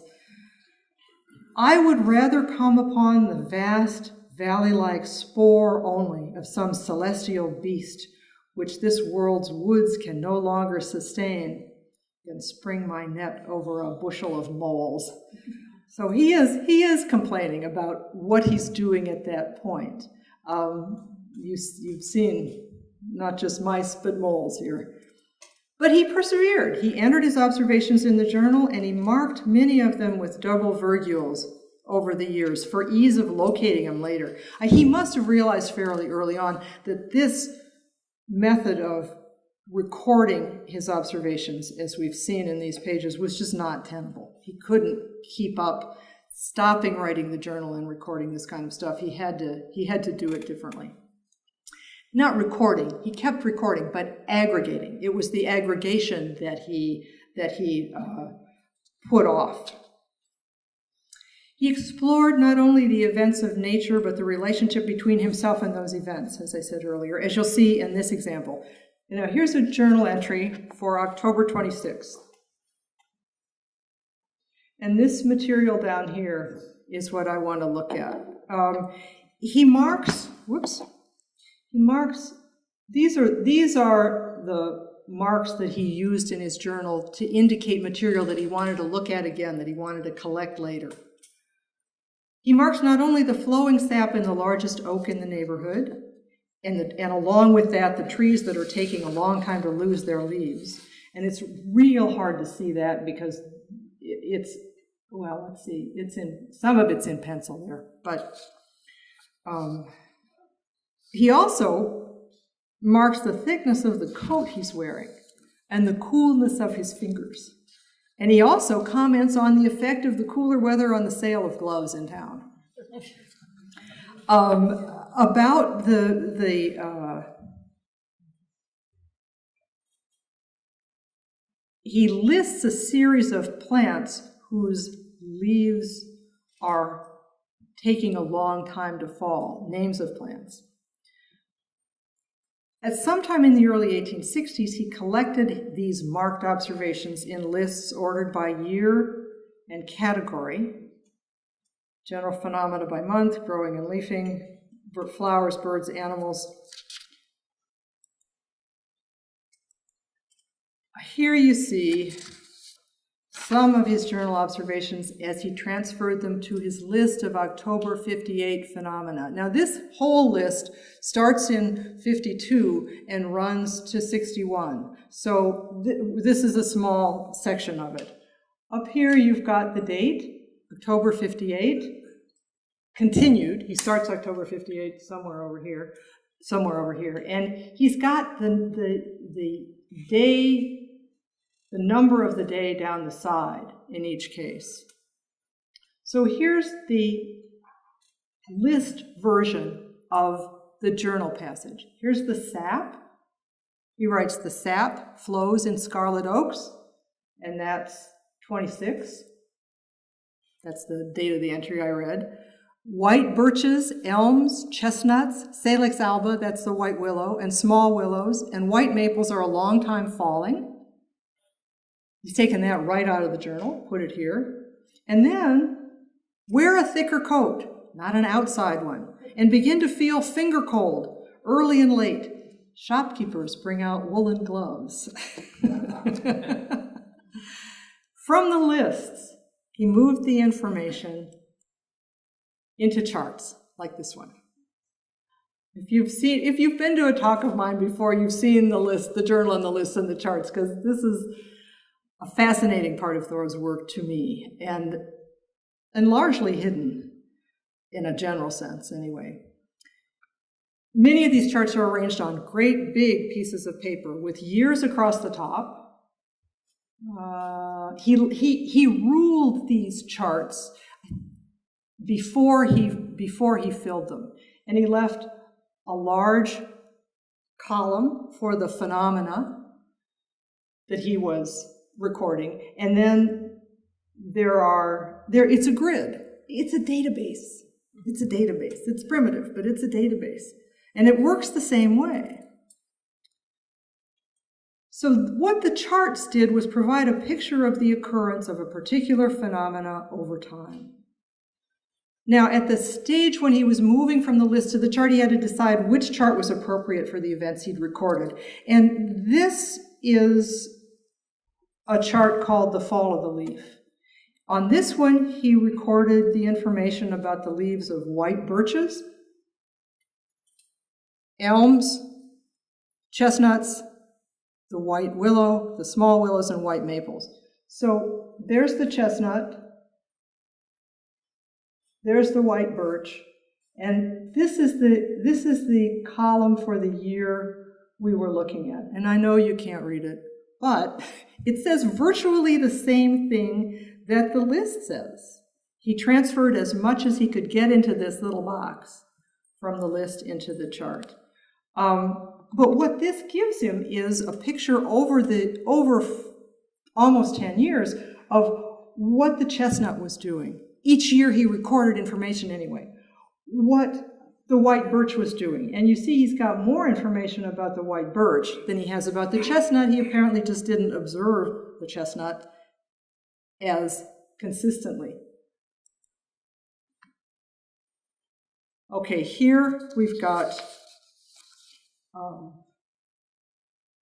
Speaker 2: I would rather come upon the vast, valley-like spore only of some celestial beast, which this world's woods can no longer sustain, than spring my net over a bushel of moles. So he is complaining about what he's doing at that point. You've seen not just mice, but moles here. But he persevered. He entered his observations in the journal, and he marked many of them with double virgules over the years for ease of locating them later. He must have realized fairly early on that this method of recording his observations, as we've seen in these pages, was just not tenable. He couldn't keep up stopping writing the journal and recording this kind of stuff. He had to do it differently. Not recording, he kept recording, but aggregating. It was the aggregation that he put off. He explored not only the events of nature, but the relationship between himself and those events, as I said earlier, as you'll see in this example. Now, here's a journal entry for October 26th. And this material down here is what I want to look at. He marks, these are the marks that he used in his journal to indicate material that he wanted to look at again, that he wanted to collect later. He marks not only the flowing sap in the largest oak in the neighborhood, and along with that, the trees that are taking a long time to lose their leaves. And it's real hard to see that because it's, well, let's see, some of it's in pencil there, but he also marks the thickness of the coat he's wearing and the coolness of his fingers. And he also comments on the effect of the cooler weather on the sale of gloves in town. About he lists a series of plants whose leaves are taking a long time to fall, names of plants. At some time in the early 1860s, he collected these marked observations in lists ordered by year and category, general phenomena by month, growing and leafing, flowers, birds, animals. Here you see some of his journal observations as he transferred them to his list of October 58 phenomena. Now, this whole list starts in 52 and runs to 61. So this is a small section of it. Up here, you've got the date, October 58, continued. He starts October 58 somewhere over here. And he's got the day, the number of the day down the side in each case. So here's the list version of the journal passage. Here's the sap. He writes, the sap flows in scarlet oaks, and that's 26. That's the date of the entry I read. White birches, elms, chestnuts, Salix alba, that's the white willow, and small willows, and white maples are a long time falling. He's taken that right out of the journal, put it here. And then, wear a thicker coat, not an outside one, and begin to feel finger cold, early and late. Shopkeepers bring out woolen gloves. From the lists, he moved the information into charts, like this one. If you've been to a talk of mine before, you've seen the list, the journal and the lists and the charts, because this is a fascinating part of Thoreau's work to me, and largely hidden in a general sense anyway. Many of these charts are arranged on great big pieces of paper with years across the top. He ruled these charts before he filled them, and he left a large column for the phenomena that he was recording, and then it's a grid. It's a database. It's primitive, but it's a database, and it works the same way. So what the charts did was provide a picture of the occurrence of a particular phenomena over time. Now, at the stage when he was moving from the list to the chart, he had to decide which chart was appropriate for the events he'd recorded. And this is a chart called The Fall of the Leaf. On this one, he recorded the information about the leaves of white birches, elms, chestnuts, the white willow, the small willows, and white maples. So there's the chestnut, there's the white birch, and this is the column for the year we were looking at. And I know you can't read it, but it says virtually the same thing that the list says. He transferred as much as he could get into this little box from the list into the chart. But what this gives him is a picture over almost 10 years of what the chestnut was doing. Each year he recorded information anyway, what the white birch was doing. And you see he's got more information about the white birch than he has about the chestnut. He apparently just didn't observe the chestnut as consistently. Okay, here we've got,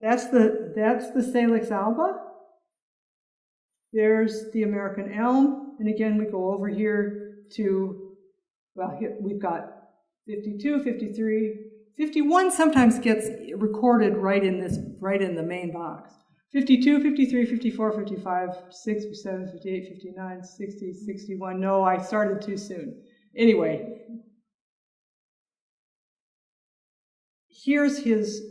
Speaker 2: that's the Salix alba. There's the American elm. And again, we go over here to, well, here we've got 52, 53, 51 sometimes gets recorded right in the main box. 52, 53, 54, 55, 6, 57, 58, 59, 60, 61. No, I started too soon. Anyway, here's his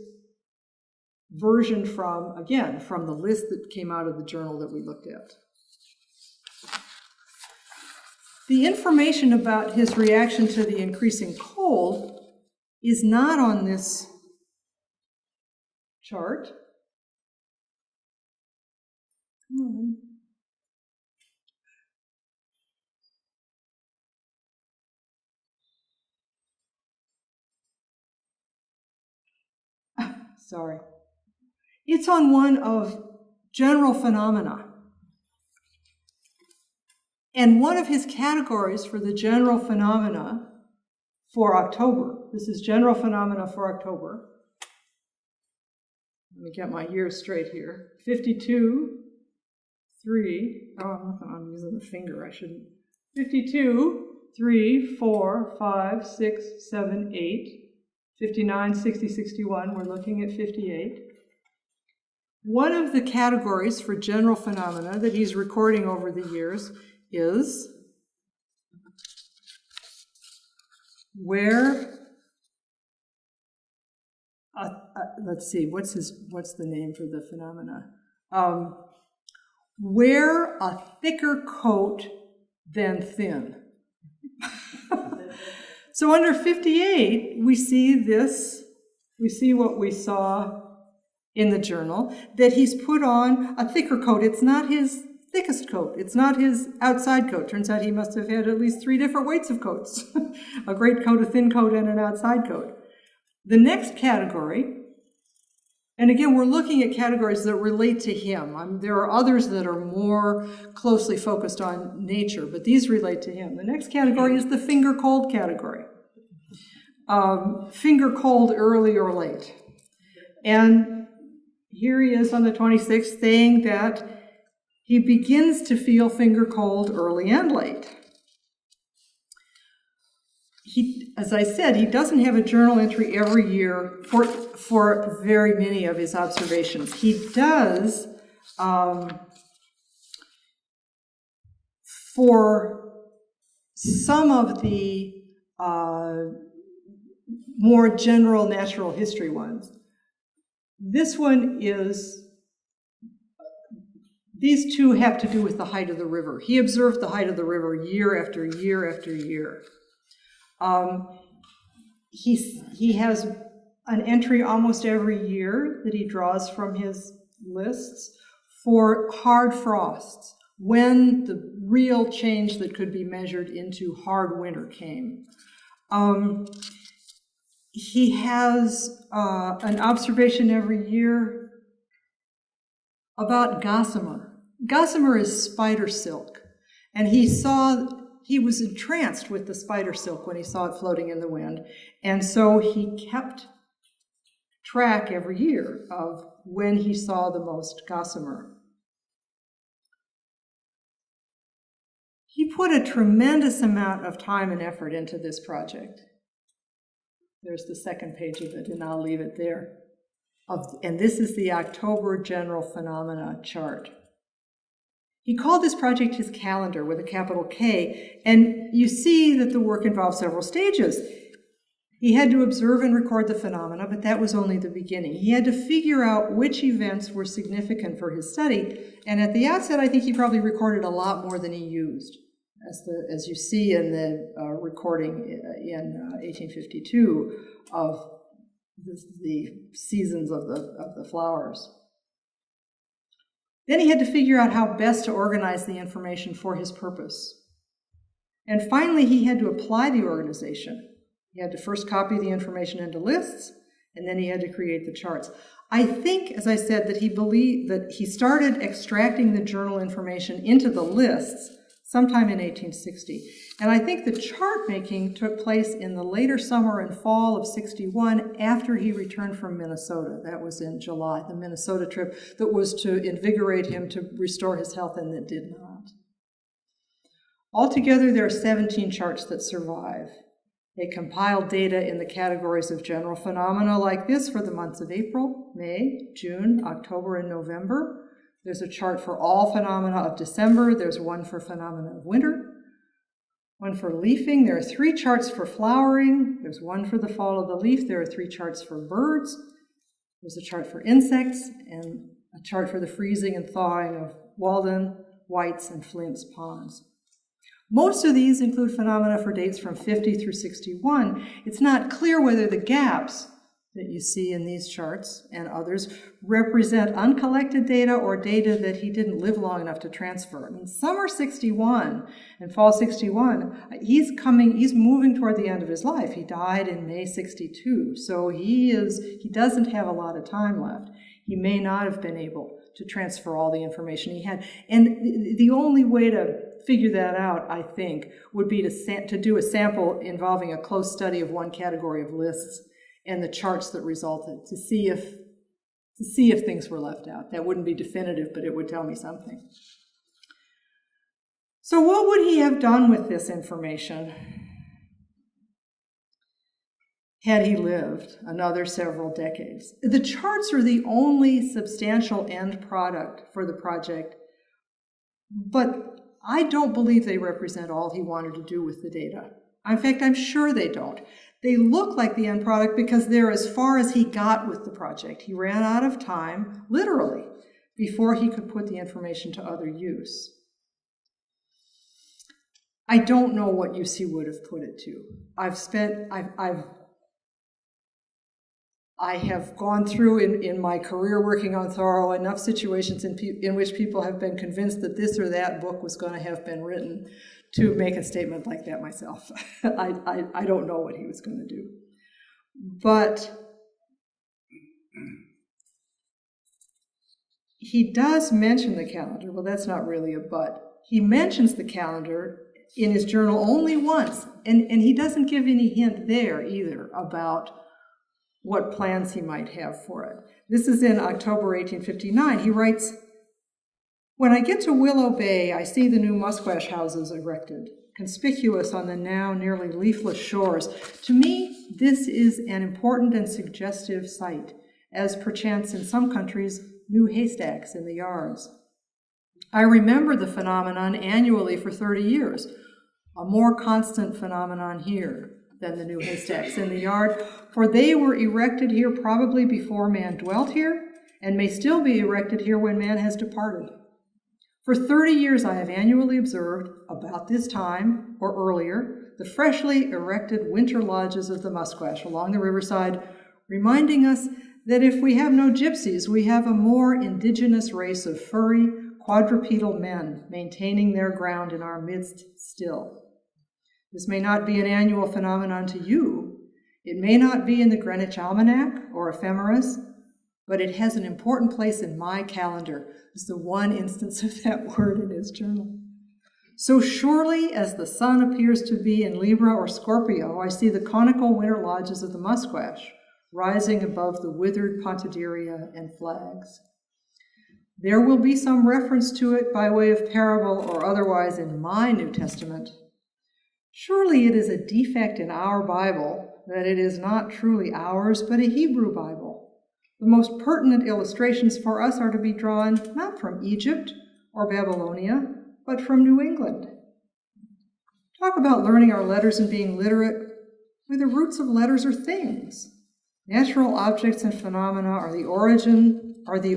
Speaker 2: version from the list that came out of the journal that we looked at. The information about his reaction to the increasing cold is not on this chart. Come on. Sorry. It's on one of general phenomena. And one of his categories for the general phenomena for October, this is general phenomena for October. Let me get my years straight here. 52, 3, I'm using the finger, I shouldn't. 52, 3, 4, 5, 6, 7, 8, 59, 60, 61, we're looking at 58. One of the categories for general phenomena that he's recording over the years is where, let's see, what's the name for the phenomena? Wear a thicker coat than thin. So under 58, we see what we saw in the journal, that he's put on a thicker coat. It's not his thickest coat. It's not his outside coat. Turns out he must have had at least 3 different weights of coats. A great coat, a thin coat, and an outside coat. The next category, and again, we're looking at categories that relate to him. There are others that are more closely focused on nature, but these relate to him. The next category is the finger cold category. Finger cold early or late. And here he is on the 26th saying that he begins to feel finger cold early and late. As I said, he doesn't have a journal entry every year for very many of his observations. He does for some of the more general natural history ones. This one is, these two have to do with the height of the river. He observed the height of the river year after year after year. He has an entry almost every year that he draws from his lists for hard frosts, when the real change that could be measured into hard winter came. He has an observation every year about gossamer. Gossamer is spider silk, and he was entranced with the spider silk when he saw it floating in the wind, and so he kept track every year of when he saw the most gossamer. He put a tremendous amount of time and effort into this project. There's the second page of it, and I'll leave it there. And this is the October General Phenomena chart. He called this project his calendar with a capital K, and you see that the work involved several stages. He had to observe and record the phenomena, but that was only the beginning. He had to figure out which events were significant for his study, and at the outset, I think he probably recorded a lot more than he used, as you see in the recording in 1852 of the seasons of the flowers. Then he had to figure out how best to organize the information for his purpose. And finally, he had to apply the organization. He had to first copy the information into lists, and then he had to create the charts. I think, as I said, that he believed that he started extracting the journal information into the lists sometime in 1860. And I think the chart making took place in the later summer and fall of 61 after he returned from Minnesota. That was in July, the Minnesota trip that was to invigorate him to restore his health, and that did not. Altogether, there are 17 charts that survive. They compiled data in the categories of general phenomena like this for the months of April, May, June, October, and November. There's a chart for all phenomena of December. There's one for phenomena of winter, one for leafing. There are 3 charts for flowering. There's one for the fall of the leaf. There are 3 charts for birds. There's a chart for insects and a chart for the freezing and thawing of Walden, White's, and Flint's ponds. Most of these include phenomena for dates from 50 through 61. It's not clear whether the gaps that you see in these charts and others represent uncollected data or data that he didn't live long enough to transfer. I mean, summer 61 and fall 61, he's moving toward the end of his life. He died in May 62, so he doesn't have a lot of time left. He may not have been able to transfer all the information he had. And the only way to figure that out, I think, would be to do a sample involving a close study of one category of lists and the charts that resulted to see if things were left out. That wouldn't be definitive, but it would tell me something. So what would he have done with this information had he lived another several decades? The charts are the only substantial end product for the project, but I don't believe they represent all he wanted to do with the data. In fact, I'm sure they don't. They look like the end product because they're as far as he got with the project. He ran out of time, literally, before he could put the information to other use. I don't know what use he would have put it to. I have gone through in my career working on Thoreau enough situations in which people have been convinced that this or that book was going to have been written to make a statement like that myself. I don't know what he was going to do. But he does mention the calendar. Well, that's not really a but. He mentions the calendar in his journal only once, and he doesn't give any hint there either about what plans he might have for it. This is in October 1859. He writes, "When I get to Willow Bay, I see the new musquash houses erected, conspicuous on the now nearly leafless shores. To me, this is an important and suggestive sight, as perchance in some countries, new haystacks in the yards. I remember the phenomenon annually for 30 years, a more constant phenomenon here than the new haystacks in the yard, for they were erected here probably before man dwelt here, and may still be erected here when man has departed. For 30 years I have annually observed, about this time or earlier, the freshly erected winter lodges of the musquash along the riverside, reminding us that if we have no gypsies, we have a more indigenous race of furry, quadrupedal men maintaining their ground in our midst still. This may not be an annual phenomenon to you. It may not be in the Greenwich Almanac or Ephemeris, but it has an important place in my calendar." It's the one instance of that word in his journal. "So surely as the sun appears to be in Libra or Scorpio, I see the conical winter lodges of the musquash rising above the withered pontederia and flags. There will be some reference to it by way of parable or otherwise in my New Testament. Surely it is a defect in our Bible that it is not truly ours, but a Hebrew Bible. The most pertinent illustrations for us are to be drawn not from Egypt or Babylonia, but from New England. Talk about learning our letters and being literate, where the roots of letters are things. Natural objects and phenomena are the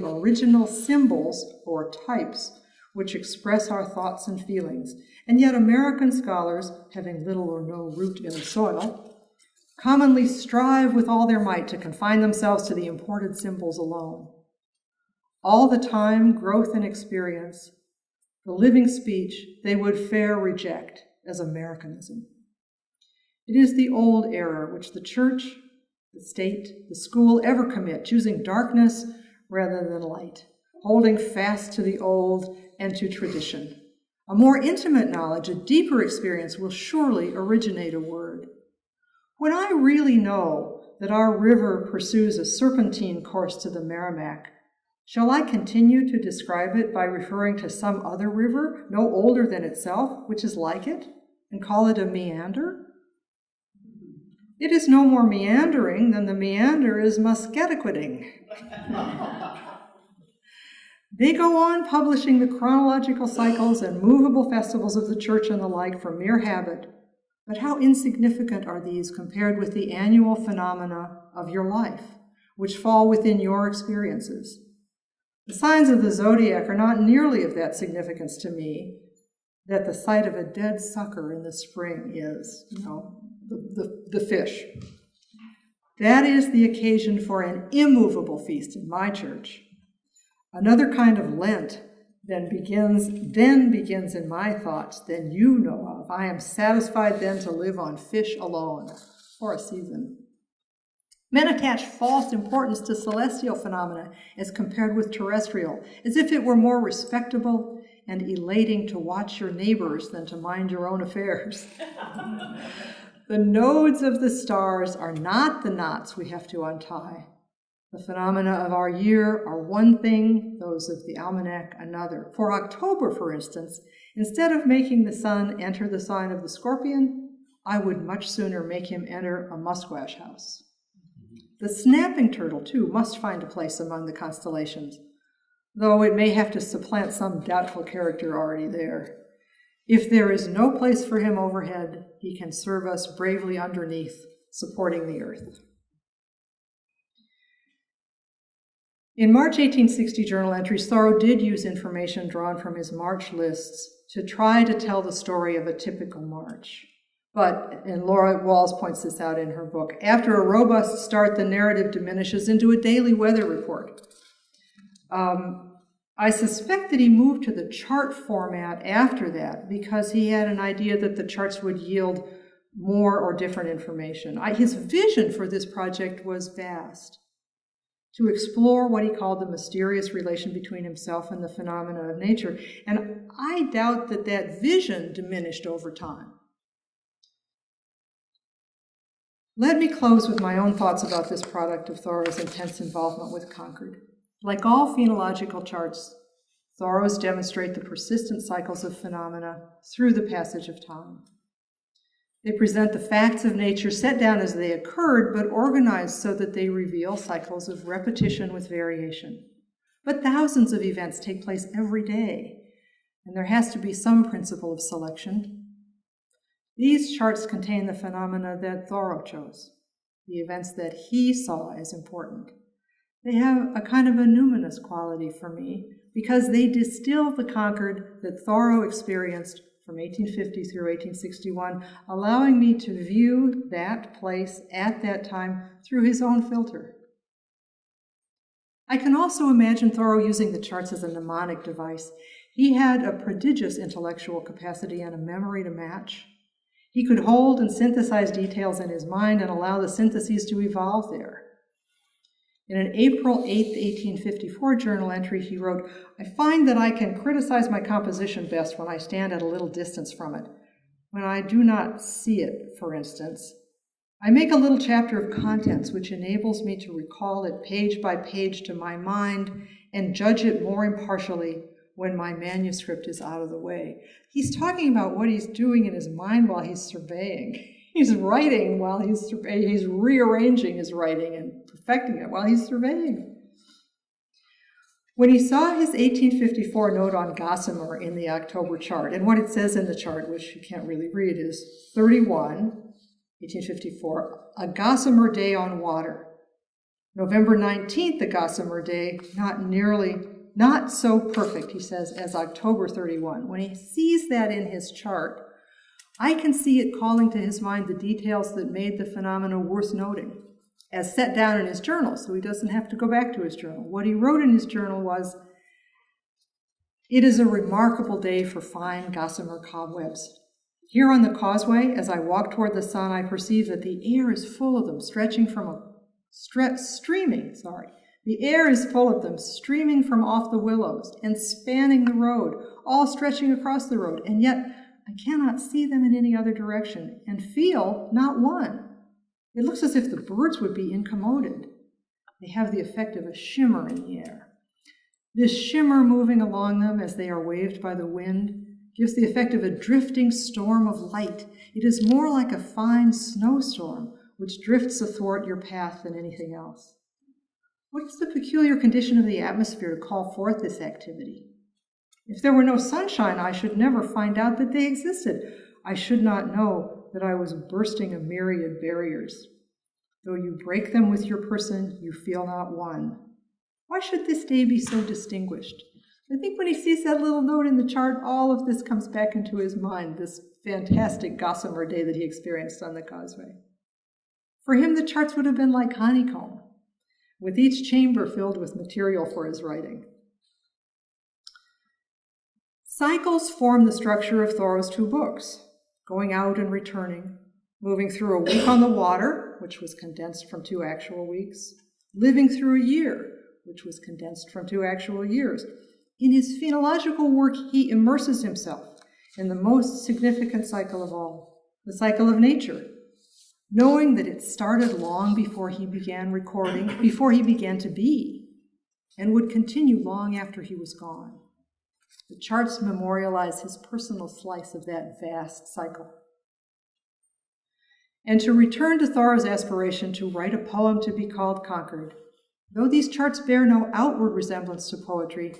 Speaker 2: original symbols or types which express our thoughts and feelings, and yet American scholars, having little or no root in the soil, commonly strive with all their might to confine themselves to the imported symbols alone. All the time, growth and experience, the living speech they would fair reject as Americanism. It is the old error which the church, the state, the school ever commit, choosing darkness rather than light, holding fast to the old and to tradition. A more intimate knowledge, a deeper experience will surely originate a word. When I really know that our river pursues a serpentine course to the Merrimack, shall I continue to describe it by referring to some other river, no older than itself, which is like it, and call it a meander? It is no more meandering than the meander is Musketaquiding. They go on publishing the chronological cycles and movable festivals of the church and the like from mere habit, but how insignificant are these compared with the annual phenomena of your life, which fall within your experiences? The signs of the zodiac are not nearly of that significance to me that the sight of a dead sucker in the spring is, the fish. That is the occasion for an immovable feast in my church. Another kind of Lent then begins in my thoughts than you know of. I am satisfied then to live on fish alone for a season. Men attach false importance to celestial phenomena as compared with terrestrial, as if it were more respectable and elating to watch your neighbors than to mind your own affairs. The nodes of the stars are not the knots we have to untie. The phenomena of our year are one thing, those of the almanac another. For October, for instance, instead of making the sun enter the sign of the Scorpion, I would much sooner make him enter a musquash house. The snapping turtle, too, must find a place among the constellations, though it may have to supplant some doubtful character already there. If there is no place for him overhead, he can serve us bravely underneath, supporting the earth. In March 1860 journal entries, Thoreau did use information drawn from his March lists to try to tell the story of a typical March. But, and Laura Walls points this out in her book, after a robust start, the narrative diminishes into a daily weather report. I suspect that he moved to the chart format after that because he had an idea that the charts would yield more or different information. His vision for this project was vast, to explore what he called the mysterious relation between himself and the phenomena of nature. And I doubt that that vision diminished over time. Let me close with my own thoughts about this product of Thoreau's intense involvement with Concord. Like all phenological charts, Thoreau's demonstrate the persistent cycles of phenomena through the passage of time. They present the facts of nature set down as they occurred, but organized so that they reveal cycles of repetition with variation. But thousands of events take place every day, and there has to be some principle of selection. These charts contain the phenomena that Thoreau chose, the events that he saw as important. They have a kind of a numinous quality for me because they distill the Concord that Thoreau experienced from 1850 through 1861, allowing me to view that place at that time through his own filter. I can also imagine Thoreau using the charts as a mnemonic device. He had a prodigious intellectual capacity and a memory to match. He could hold and synthesize details in his mind and allow the syntheses to evolve there. In an April 8, 1854 journal entry, he wrote, "I find that I can criticize my composition best when I stand at a little distance from it. When I do not see it, for instance, I make a little chapter of contents which enables me to recall it page by page to my mind and judge it more impartially when my manuscript is out of the way. He's talking about what he's doing in his mind while he's surveying. He's writing while he's surveying. He's rearranging his writing and perfecting it while he's surveying. When he saw his 1854 note on gossamer in the October chart, and what it says in the chart, which you can't really read, is 1854, a gossamer day on water. November 19th, a gossamer day, not so perfect, he says, as October 31. When he sees that in his chart, I can see it calling to his mind the details that made the phenomena worth noting, as set down in his journal, so he doesn't have to go back to his journal. What he wrote in his journal was, "It is a remarkable day for fine gossamer cobwebs. Here on the causeway, as I walk toward the sun, I perceive that the air is full of them, The air is full of them, streaming from off the willows and spanning the road, all stretching across the road, and yet I cannot see them in any other direction, and feel not one. It looks as if the birds would be incommoded. They have the effect of a shimmer in the air. This shimmer moving along them as they are waved by the wind gives the effect of a drifting storm of light. It is more like a fine snowstorm which drifts athwart your path than anything else. What is the peculiar condition of the atmosphere to call forth this activity? If there were no sunshine, I should never find out that they existed. I should not know that I was bursting a myriad barriers. Though you break them with your person, you feel not one. Why should this day be so distinguished?" I think when he sees that little note in the chart, all of this comes back into his mind, this fantastic gossamer day that he experienced on the causeway. For him, the charts would have been like honeycomb, with each chamber filled with material for his writing. Cycles form the structure of Thoreau's two books, going out and returning, moving through a week on the water, which was condensed from 2 actual weeks, living through a year, which was condensed from 2 actual years. In his phenological work, he immerses himself in the most significant cycle of all, the cycle of nature, knowing that it started long before he began recording, before he began to be, and would continue long after he was gone. The charts memorialize his personal slice of that vast cycle. And to return to Thoreau's aspiration to write a poem to be called Concord, though these charts bear no outward resemblance to poetry,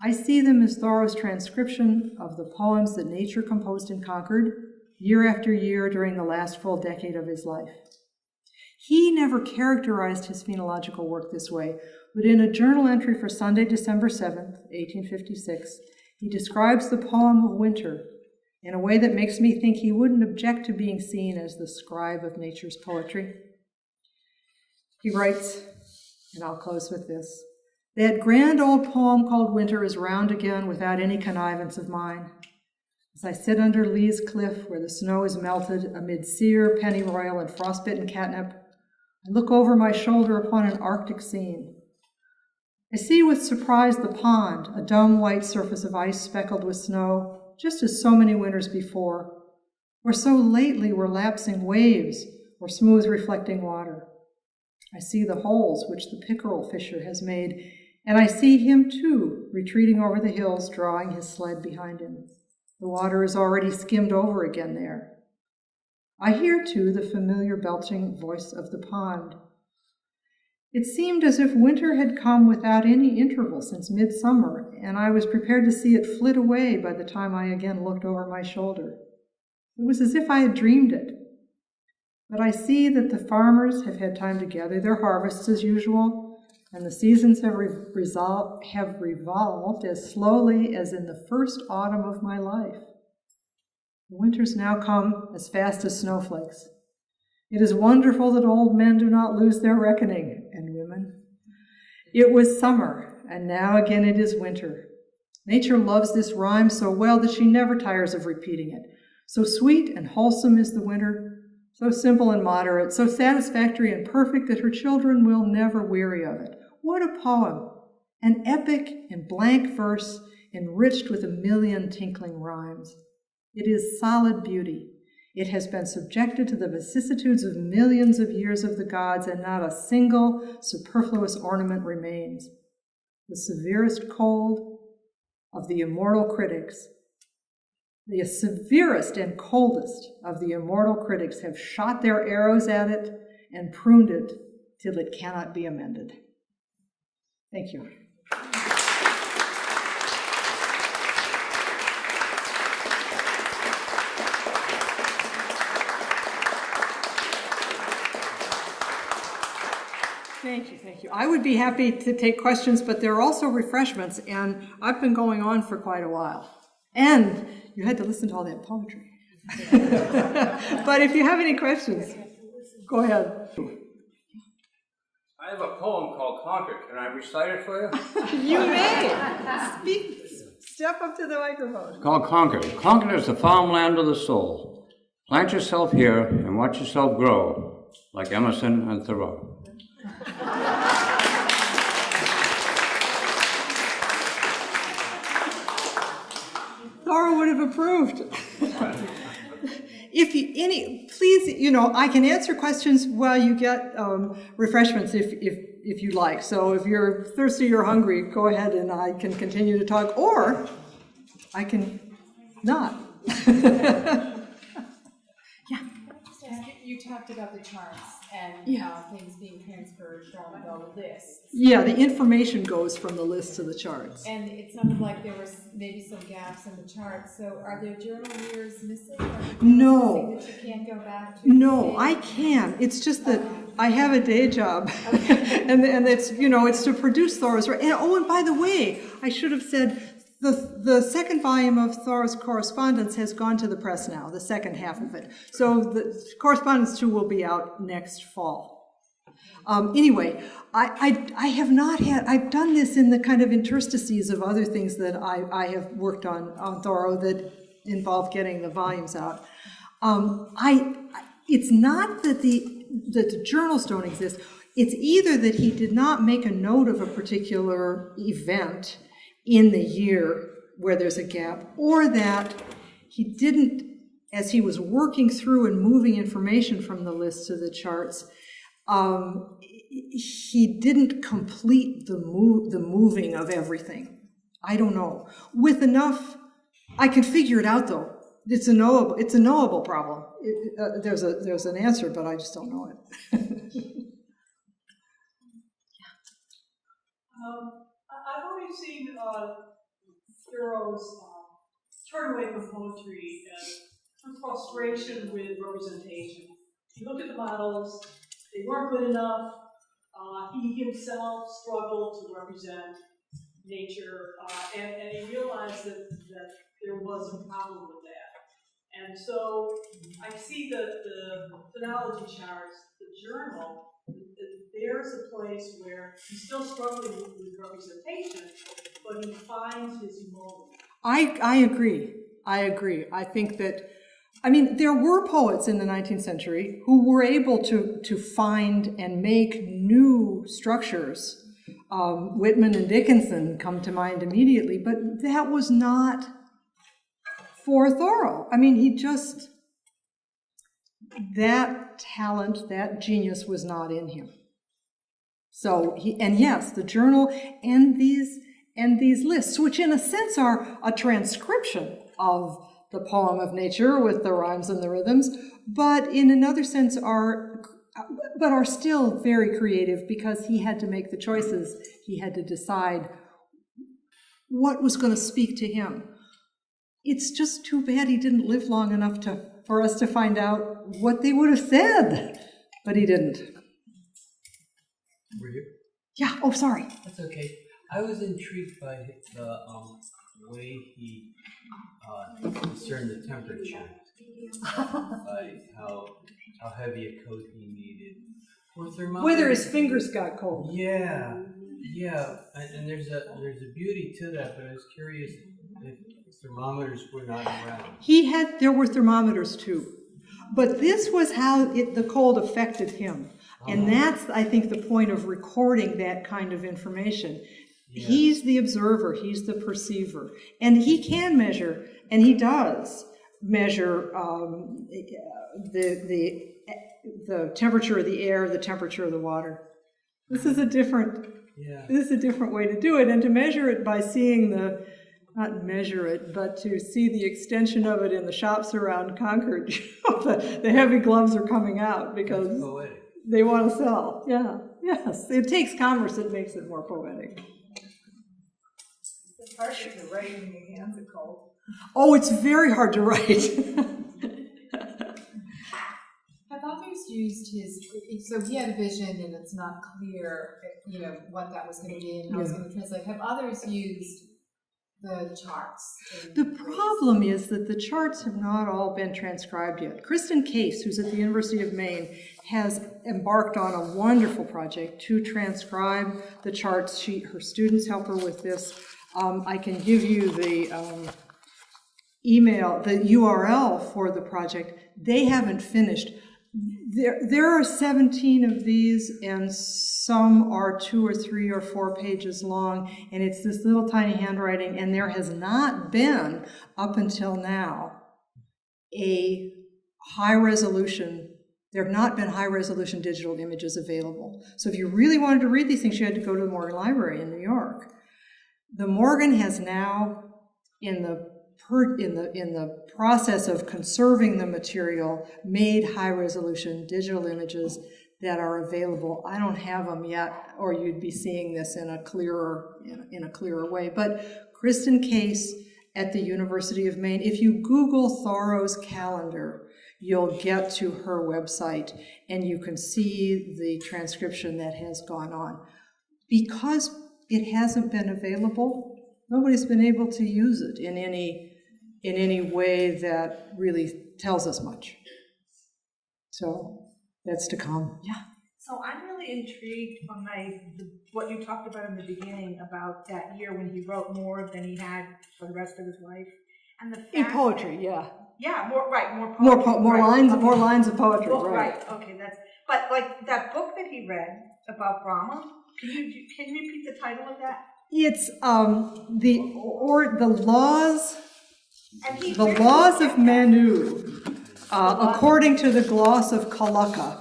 Speaker 2: I see them as Thoreau's transcription of the poems that nature composed in Concord year after year during the last full decade of his life. He never characterized his phenological work this way, but in a journal entry for Sunday, December 7th, 1856, he describes the poem of winter in a way that makes me think he wouldn't object to being seen as the scribe of nature's poetry. He writes, and I'll close with this, "That grand old poem called Winter is round again without any connivance of mine. As I sit under Lee's cliff where the snow is melted amid sere, pennyroyal, and frostbitten catnip, I look over my shoulder upon an Arctic scene. I see with surprise the pond, a dumb white surface of ice speckled with snow, just as so many winters before, or so lately were lapsing waves or smooth reflecting water. I see the holes which the pickerel fisher has made, and I see him too, retreating over the hills, drawing his sled behind him. The water is already skimmed over again there. I hear too the familiar belching voice of the pond. It seemed as if winter had come without any interval since midsummer, and I was prepared to see it flit away by the time I again looked over my shoulder. It was as if I had dreamed it. But I see that the farmers have had time to gather their harvests as usual, and the seasons have revolved as slowly as in the first autumn of my life. The winters now come as fast as snowflakes. It is wonderful that old men do not lose their reckoning, and women. It was summer, and now again it is winter. Nature loves this rhyme so well that she never tires of repeating it. So sweet and wholesome is the winter, so simple and moderate, so satisfactory and perfect that her children will never weary of it. What a poem! An epic in blank verse, enriched with a million tinkling rhymes. It is solid beauty. It has been subjected to the vicissitudes of millions of years of the gods, and not a single superfluous ornament remains. the severest cold of the immortal critics, the severest and coldest of the immortal critics have shot their arrows at it and pruned it till it cannot be amended. Thank you. Thank you, thank you. I would be happy to take questions, but there are also refreshments, and I've been going on for quite a while. And you had to listen to all that poetry. But if you have any questions, go ahead.
Speaker 3: I have a poem called Concord. Can I recite it for you?
Speaker 2: You may. Step up to the microphone.
Speaker 3: It's called Concord. Concord is the farmland of the soul. Plant yourself here and watch yourself grow, like Emerson and Thoreau.
Speaker 2: Thoreau would have approved. If you please, I can answer questions while you get refreshments if you like. So if you're thirsty or hungry, go ahead and I can continue to talk, or I can not.
Speaker 4: You talked about the charts and things being transferred from the lists.
Speaker 2: Yeah, the information goes from the list to the charts.
Speaker 4: And it sounded like there was maybe some gaps in the charts. So are there journal years missing?
Speaker 2: No.
Speaker 4: That you can't go back to?
Speaker 2: No, I can. It's just that I have a day job, and it's it's to produce Thoreau's. And by the way, I should have said the second volume of Thoreau's correspondence has gone to the press now. The second half of it. So the correspondence 2 will be out next fall. Anyway, I have not had. I've done this in the kind of interstices of other things that I have worked on Thoreau that involve getting the volumes out. It's not that the journals don't exist. It's either that he did not make a note of a particular event in the year where there's a gap, or that he didn't, as he was working through and moving information from the list to the charts, he didn't complete the moving of everything. I don't know. With enough, I can figure it out though. It's a knowable problem. There's an answer, but I just don't know it.
Speaker 5: I've always seen Thoreau's turn away from poetry and frustration with representation. He looked at the models, they weren't good enough. He himself struggled to represent nature, and he realized that there was a problem with that. And so I see the phonology charts, the journal, there's a place where he's still struggling with representation, but he finds his moment.
Speaker 2: I agree. I think that, there were poets in the 19th century who were able to find and make new structures. Whitman and Dickinson come to mind immediately, but that was not for Thoreau. That talent, that genius was not in him. So yes, the journal and these lists, which in a sense are a transcription of the poem of nature with the rhymes and the rhythms, but in another sense are still very creative, because he had to make the choices. He had to decide what was going to speak to him. It's just too bad he didn't live long enough for us to find out what they would have said, but he didn't.
Speaker 6: Were you?
Speaker 2: Yeah, oh, sorry.
Speaker 6: That's okay. I was intrigued by the way he discerned the temperature, like how heavy a coat he needed.
Speaker 2: Whether his fingers got cold.
Speaker 6: Yeah, and there's a beauty to that, but I was curious if thermometers were not around.
Speaker 2: There were thermometers too, but this was how the cold affected him. And that's, I think, the point of recording that kind of information. Yeah. He's the observer, he's the perceiver, and he can measure, and he does measure the temperature of the air, the temperature of the water. This is a different
Speaker 6: Yeah.
Speaker 2: This is a different way to do it, and to measure it by seeing not measure it, but to see the extension of it in the shops around Concord. The heavy gloves are coming out because
Speaker 6: That's poetic.
Speaker 2: they want to sell. Yeah, yes. It takes commerce, it makes it more poetic.
Speaker 7: It's hard to write when your hands are cold.
Speaker 2: Oh, it's very hard to write.
Speaker 4: Have others used so he had a vision and it's not clear, what that was going to be and how it's going to translate. Have others used the charts?
Speaker 2: The problem is that the charts have not all been transcribed yet. Kristen Case, who's at the University of Maine, has embarked on a wonderful project to transcribe the charts. Her students help her with this. I can give you the email, the URL for the project. They haven't finished. There are 17 of these, and some are 2 or 3 or 4 pages long, and it's this little tiny handwriting, and there has not been, up until now, there have not been high-resolution digital images available. So if you really wanted to read these things, you had to go to the Morgan Library in New York. The Morgan has now, in the process of conserving the material, made high-resolution digital images that are available. I don't have them yet, or you'd be seeing this in a clearer way. But Kristen Case at the University of Maine, if you Google Thoreau's calendar, you'll get to her website, and you can see the transcription that has gone on. Because it hasn't been available, nobody's been able to use it in any way that really tells us much. So that's to come. Yeah.
Speaker 7: So I'm really intrigued on what you talked about in the beginning about that year when he wrote more than he had for the rest of his life, and the fact
Speaker 2: Poetry, yeah.
Speaker 7: Yeah, more poetry.
Speaker 2: More lines of poetry,
Speaker 7: Well,
Speaker 2: right.
Speaker 7: Okay, but like that book that he read about Brahma. Can you repeat the title of that?
Speaker 2: It's the laws of Manu, according to the gloss of Kalaka.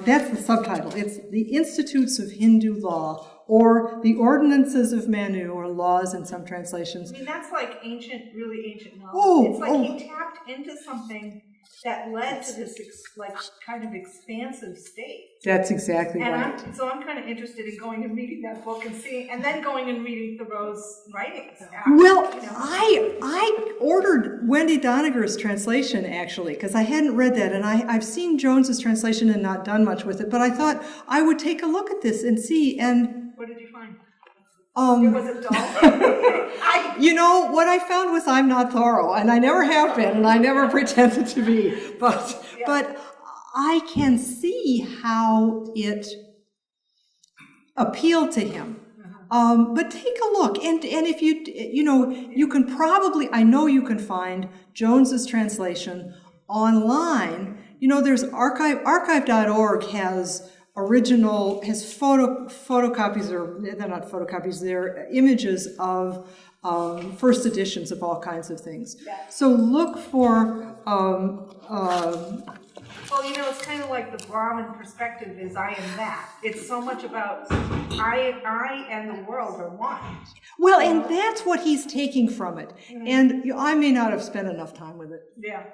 Speaker 2: That's the subtitle. It's the Institutes of Hindu Law, or the Ordinances of Manu, or laws in some translations.
Speaker 7: I mean, that's like really ancient knowledge.
Speaker 2: Oh,
Speaker 7: it's like he tapped into something that led to this kind of expansive state.
Speaker 2: That's exactly
Speaker 7: and
Speaker 2: right.
Speaker 7: I'm kind of interested in going and reading that book and then going and reading Thoreau's writings.
Speaker 2: Well, I ordered Wendy Doniger's translation, actually, because I hadn't read that, and I've seen Jones's translation and not done much with it, but I thought I would take a look at this and see, and...
Speaker 7: What did you find?
Speaker 2: It
Speaker 7: was dull.
Speaker 2: What I found was I'm not Thoreau, and I never have been, and I never pretended to be. But I can see how it appealed to him. But take a look, and if you can probably, I know you can find Jones's translation online. There's archive.org has photocopies, or they're not photocopies, they're images of first editions of all kinds of things. Yeah. So look for
Speaker 7: well, it's kind of like the Brahmin perspective is I am that. It's so much about I and the world are one.
Speaker 2: Well, and that's what he's taking from it. Mm-hmm. And I may not have spent enough time with it.
Speaker 7: Yeah.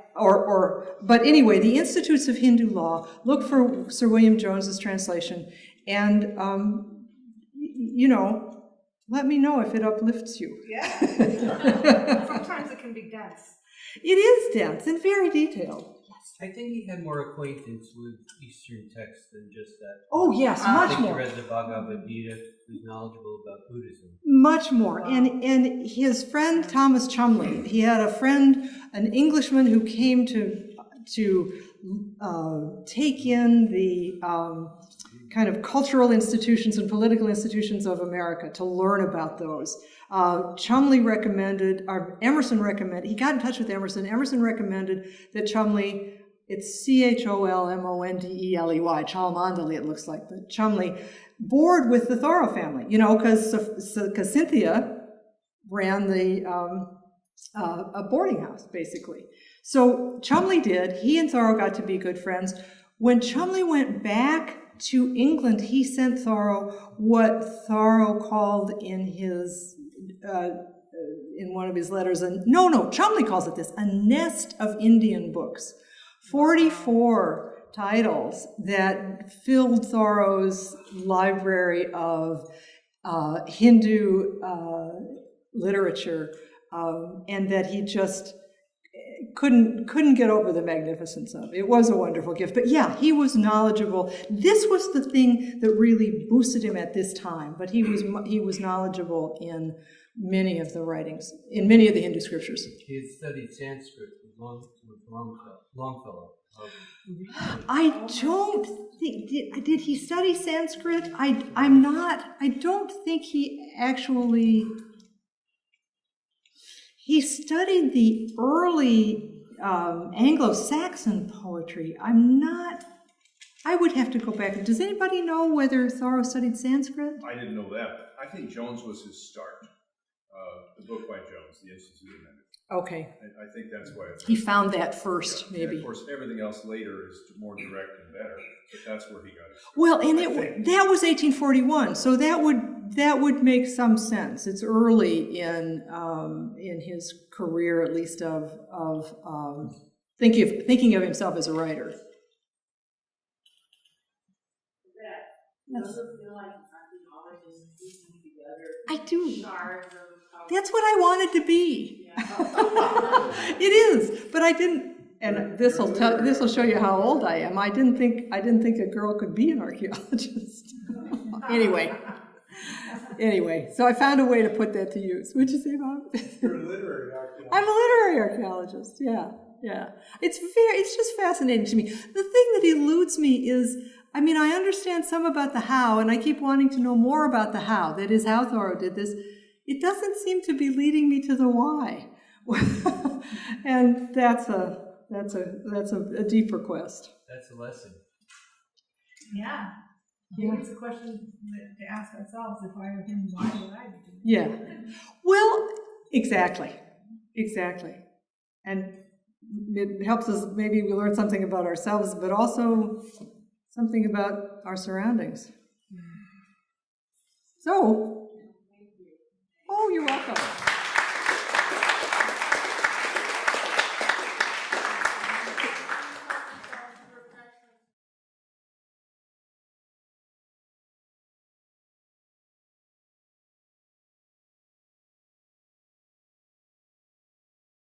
Speaker 2: But anyway, the Institutes of Hindu Law, look for Sir William Jones's translation, and, let me know if it uplifts you.
Speaker 7: Yeah. Sometimes it can be dense.
Speaker 2: It is dense and very detailed.
Speaker 6: I think he had more acquaintance with Eastern texts than just that.
Speaker 2: Oh, yes, much more.
Speaker 6: I think he read the Bhagavad Gita, was knowledgeable about Buddhism.
Speaker 2: Much more. Wow. And his friend Thomas Chumley, he had a friend, an Englishman who came to take in the kind of cultural institutions and political institutions of America, to learn about those. Chumley recommended, or Emerson recommended, he got in touch with Emerson. Emerson recommended that Chumley, it's Cholmondely, Cholmondely it looks like, but Chumley, board with the Thoreau family, because Cynthia ran the a boarding house, basically. So Chumley did. He and Thoreau got to be good friends. When Chumley went back to England, he sent Thoreau what Thoreau called in his in one of his letters, Chumley calls it this, a nest of Indian books. 44 titles that filled Thoreau's library of Hindu literature, and that he just couldn't get over the magnificence of. It was a wonderful gift. But yeah, he was knowledgeable. This was the thing that really boosted him at this time, but he was knowledgeable in many of the writings, in many of the Hindu scriptures.
Speaker 6: He had studied Sanskrit with Longfellow.
Speaker 2: I don't think, did he study Sanskrit? I don't think he actually, he studied the early Anglo-Saxon poetry. I would have to go back. Does anybody know whether Thoreau studied Sanskrit?
Speaker 8: I didn't know that. I think Jones was his start. The book by Jones, The Institute of Mendicity.
Speaker 2: Okay.
Speaker 8: I think that's why
Speaker 2: He found that first,
Speaker 8: yeah.
Speaker 2: maybe.
Speaker 8: And of course, everything else later is more direct and better, but that's where he got it.
Speaker 2: Well, and that was 1841, so that would make some sense. It's early in his career, at least of thinking of himself as a writer. Yes. I do. That's what I wanted to be. It is, but I didn't. And this will show you how old I am. I didn't think a girl could be an archaeologist. Anyway, so I found a way to put that to use. What'd you say, Bob?
Speaker 9: You're a literary archaeologist.
Speaker 2: I'm a literary archaeologist. Yeah. It's just fascinating to me. The thing that eludes me is, I understand some about the how, and I keep wanting to know more about the how. That is how Thoreau did this. It doesn't seem to be leading me to the why, and that's a deeper quest.
Speaker 6: That's a lesson.
Speaker 7: Yeah. Maybe it's a question to ask ourselves: if I were him, why would I be doing it?
Speaker 2: Yeah. Well, exactly, and it helps us. Maybe we learn something about ourselves, but also something about our surroundings. So. Oh, you're welcome.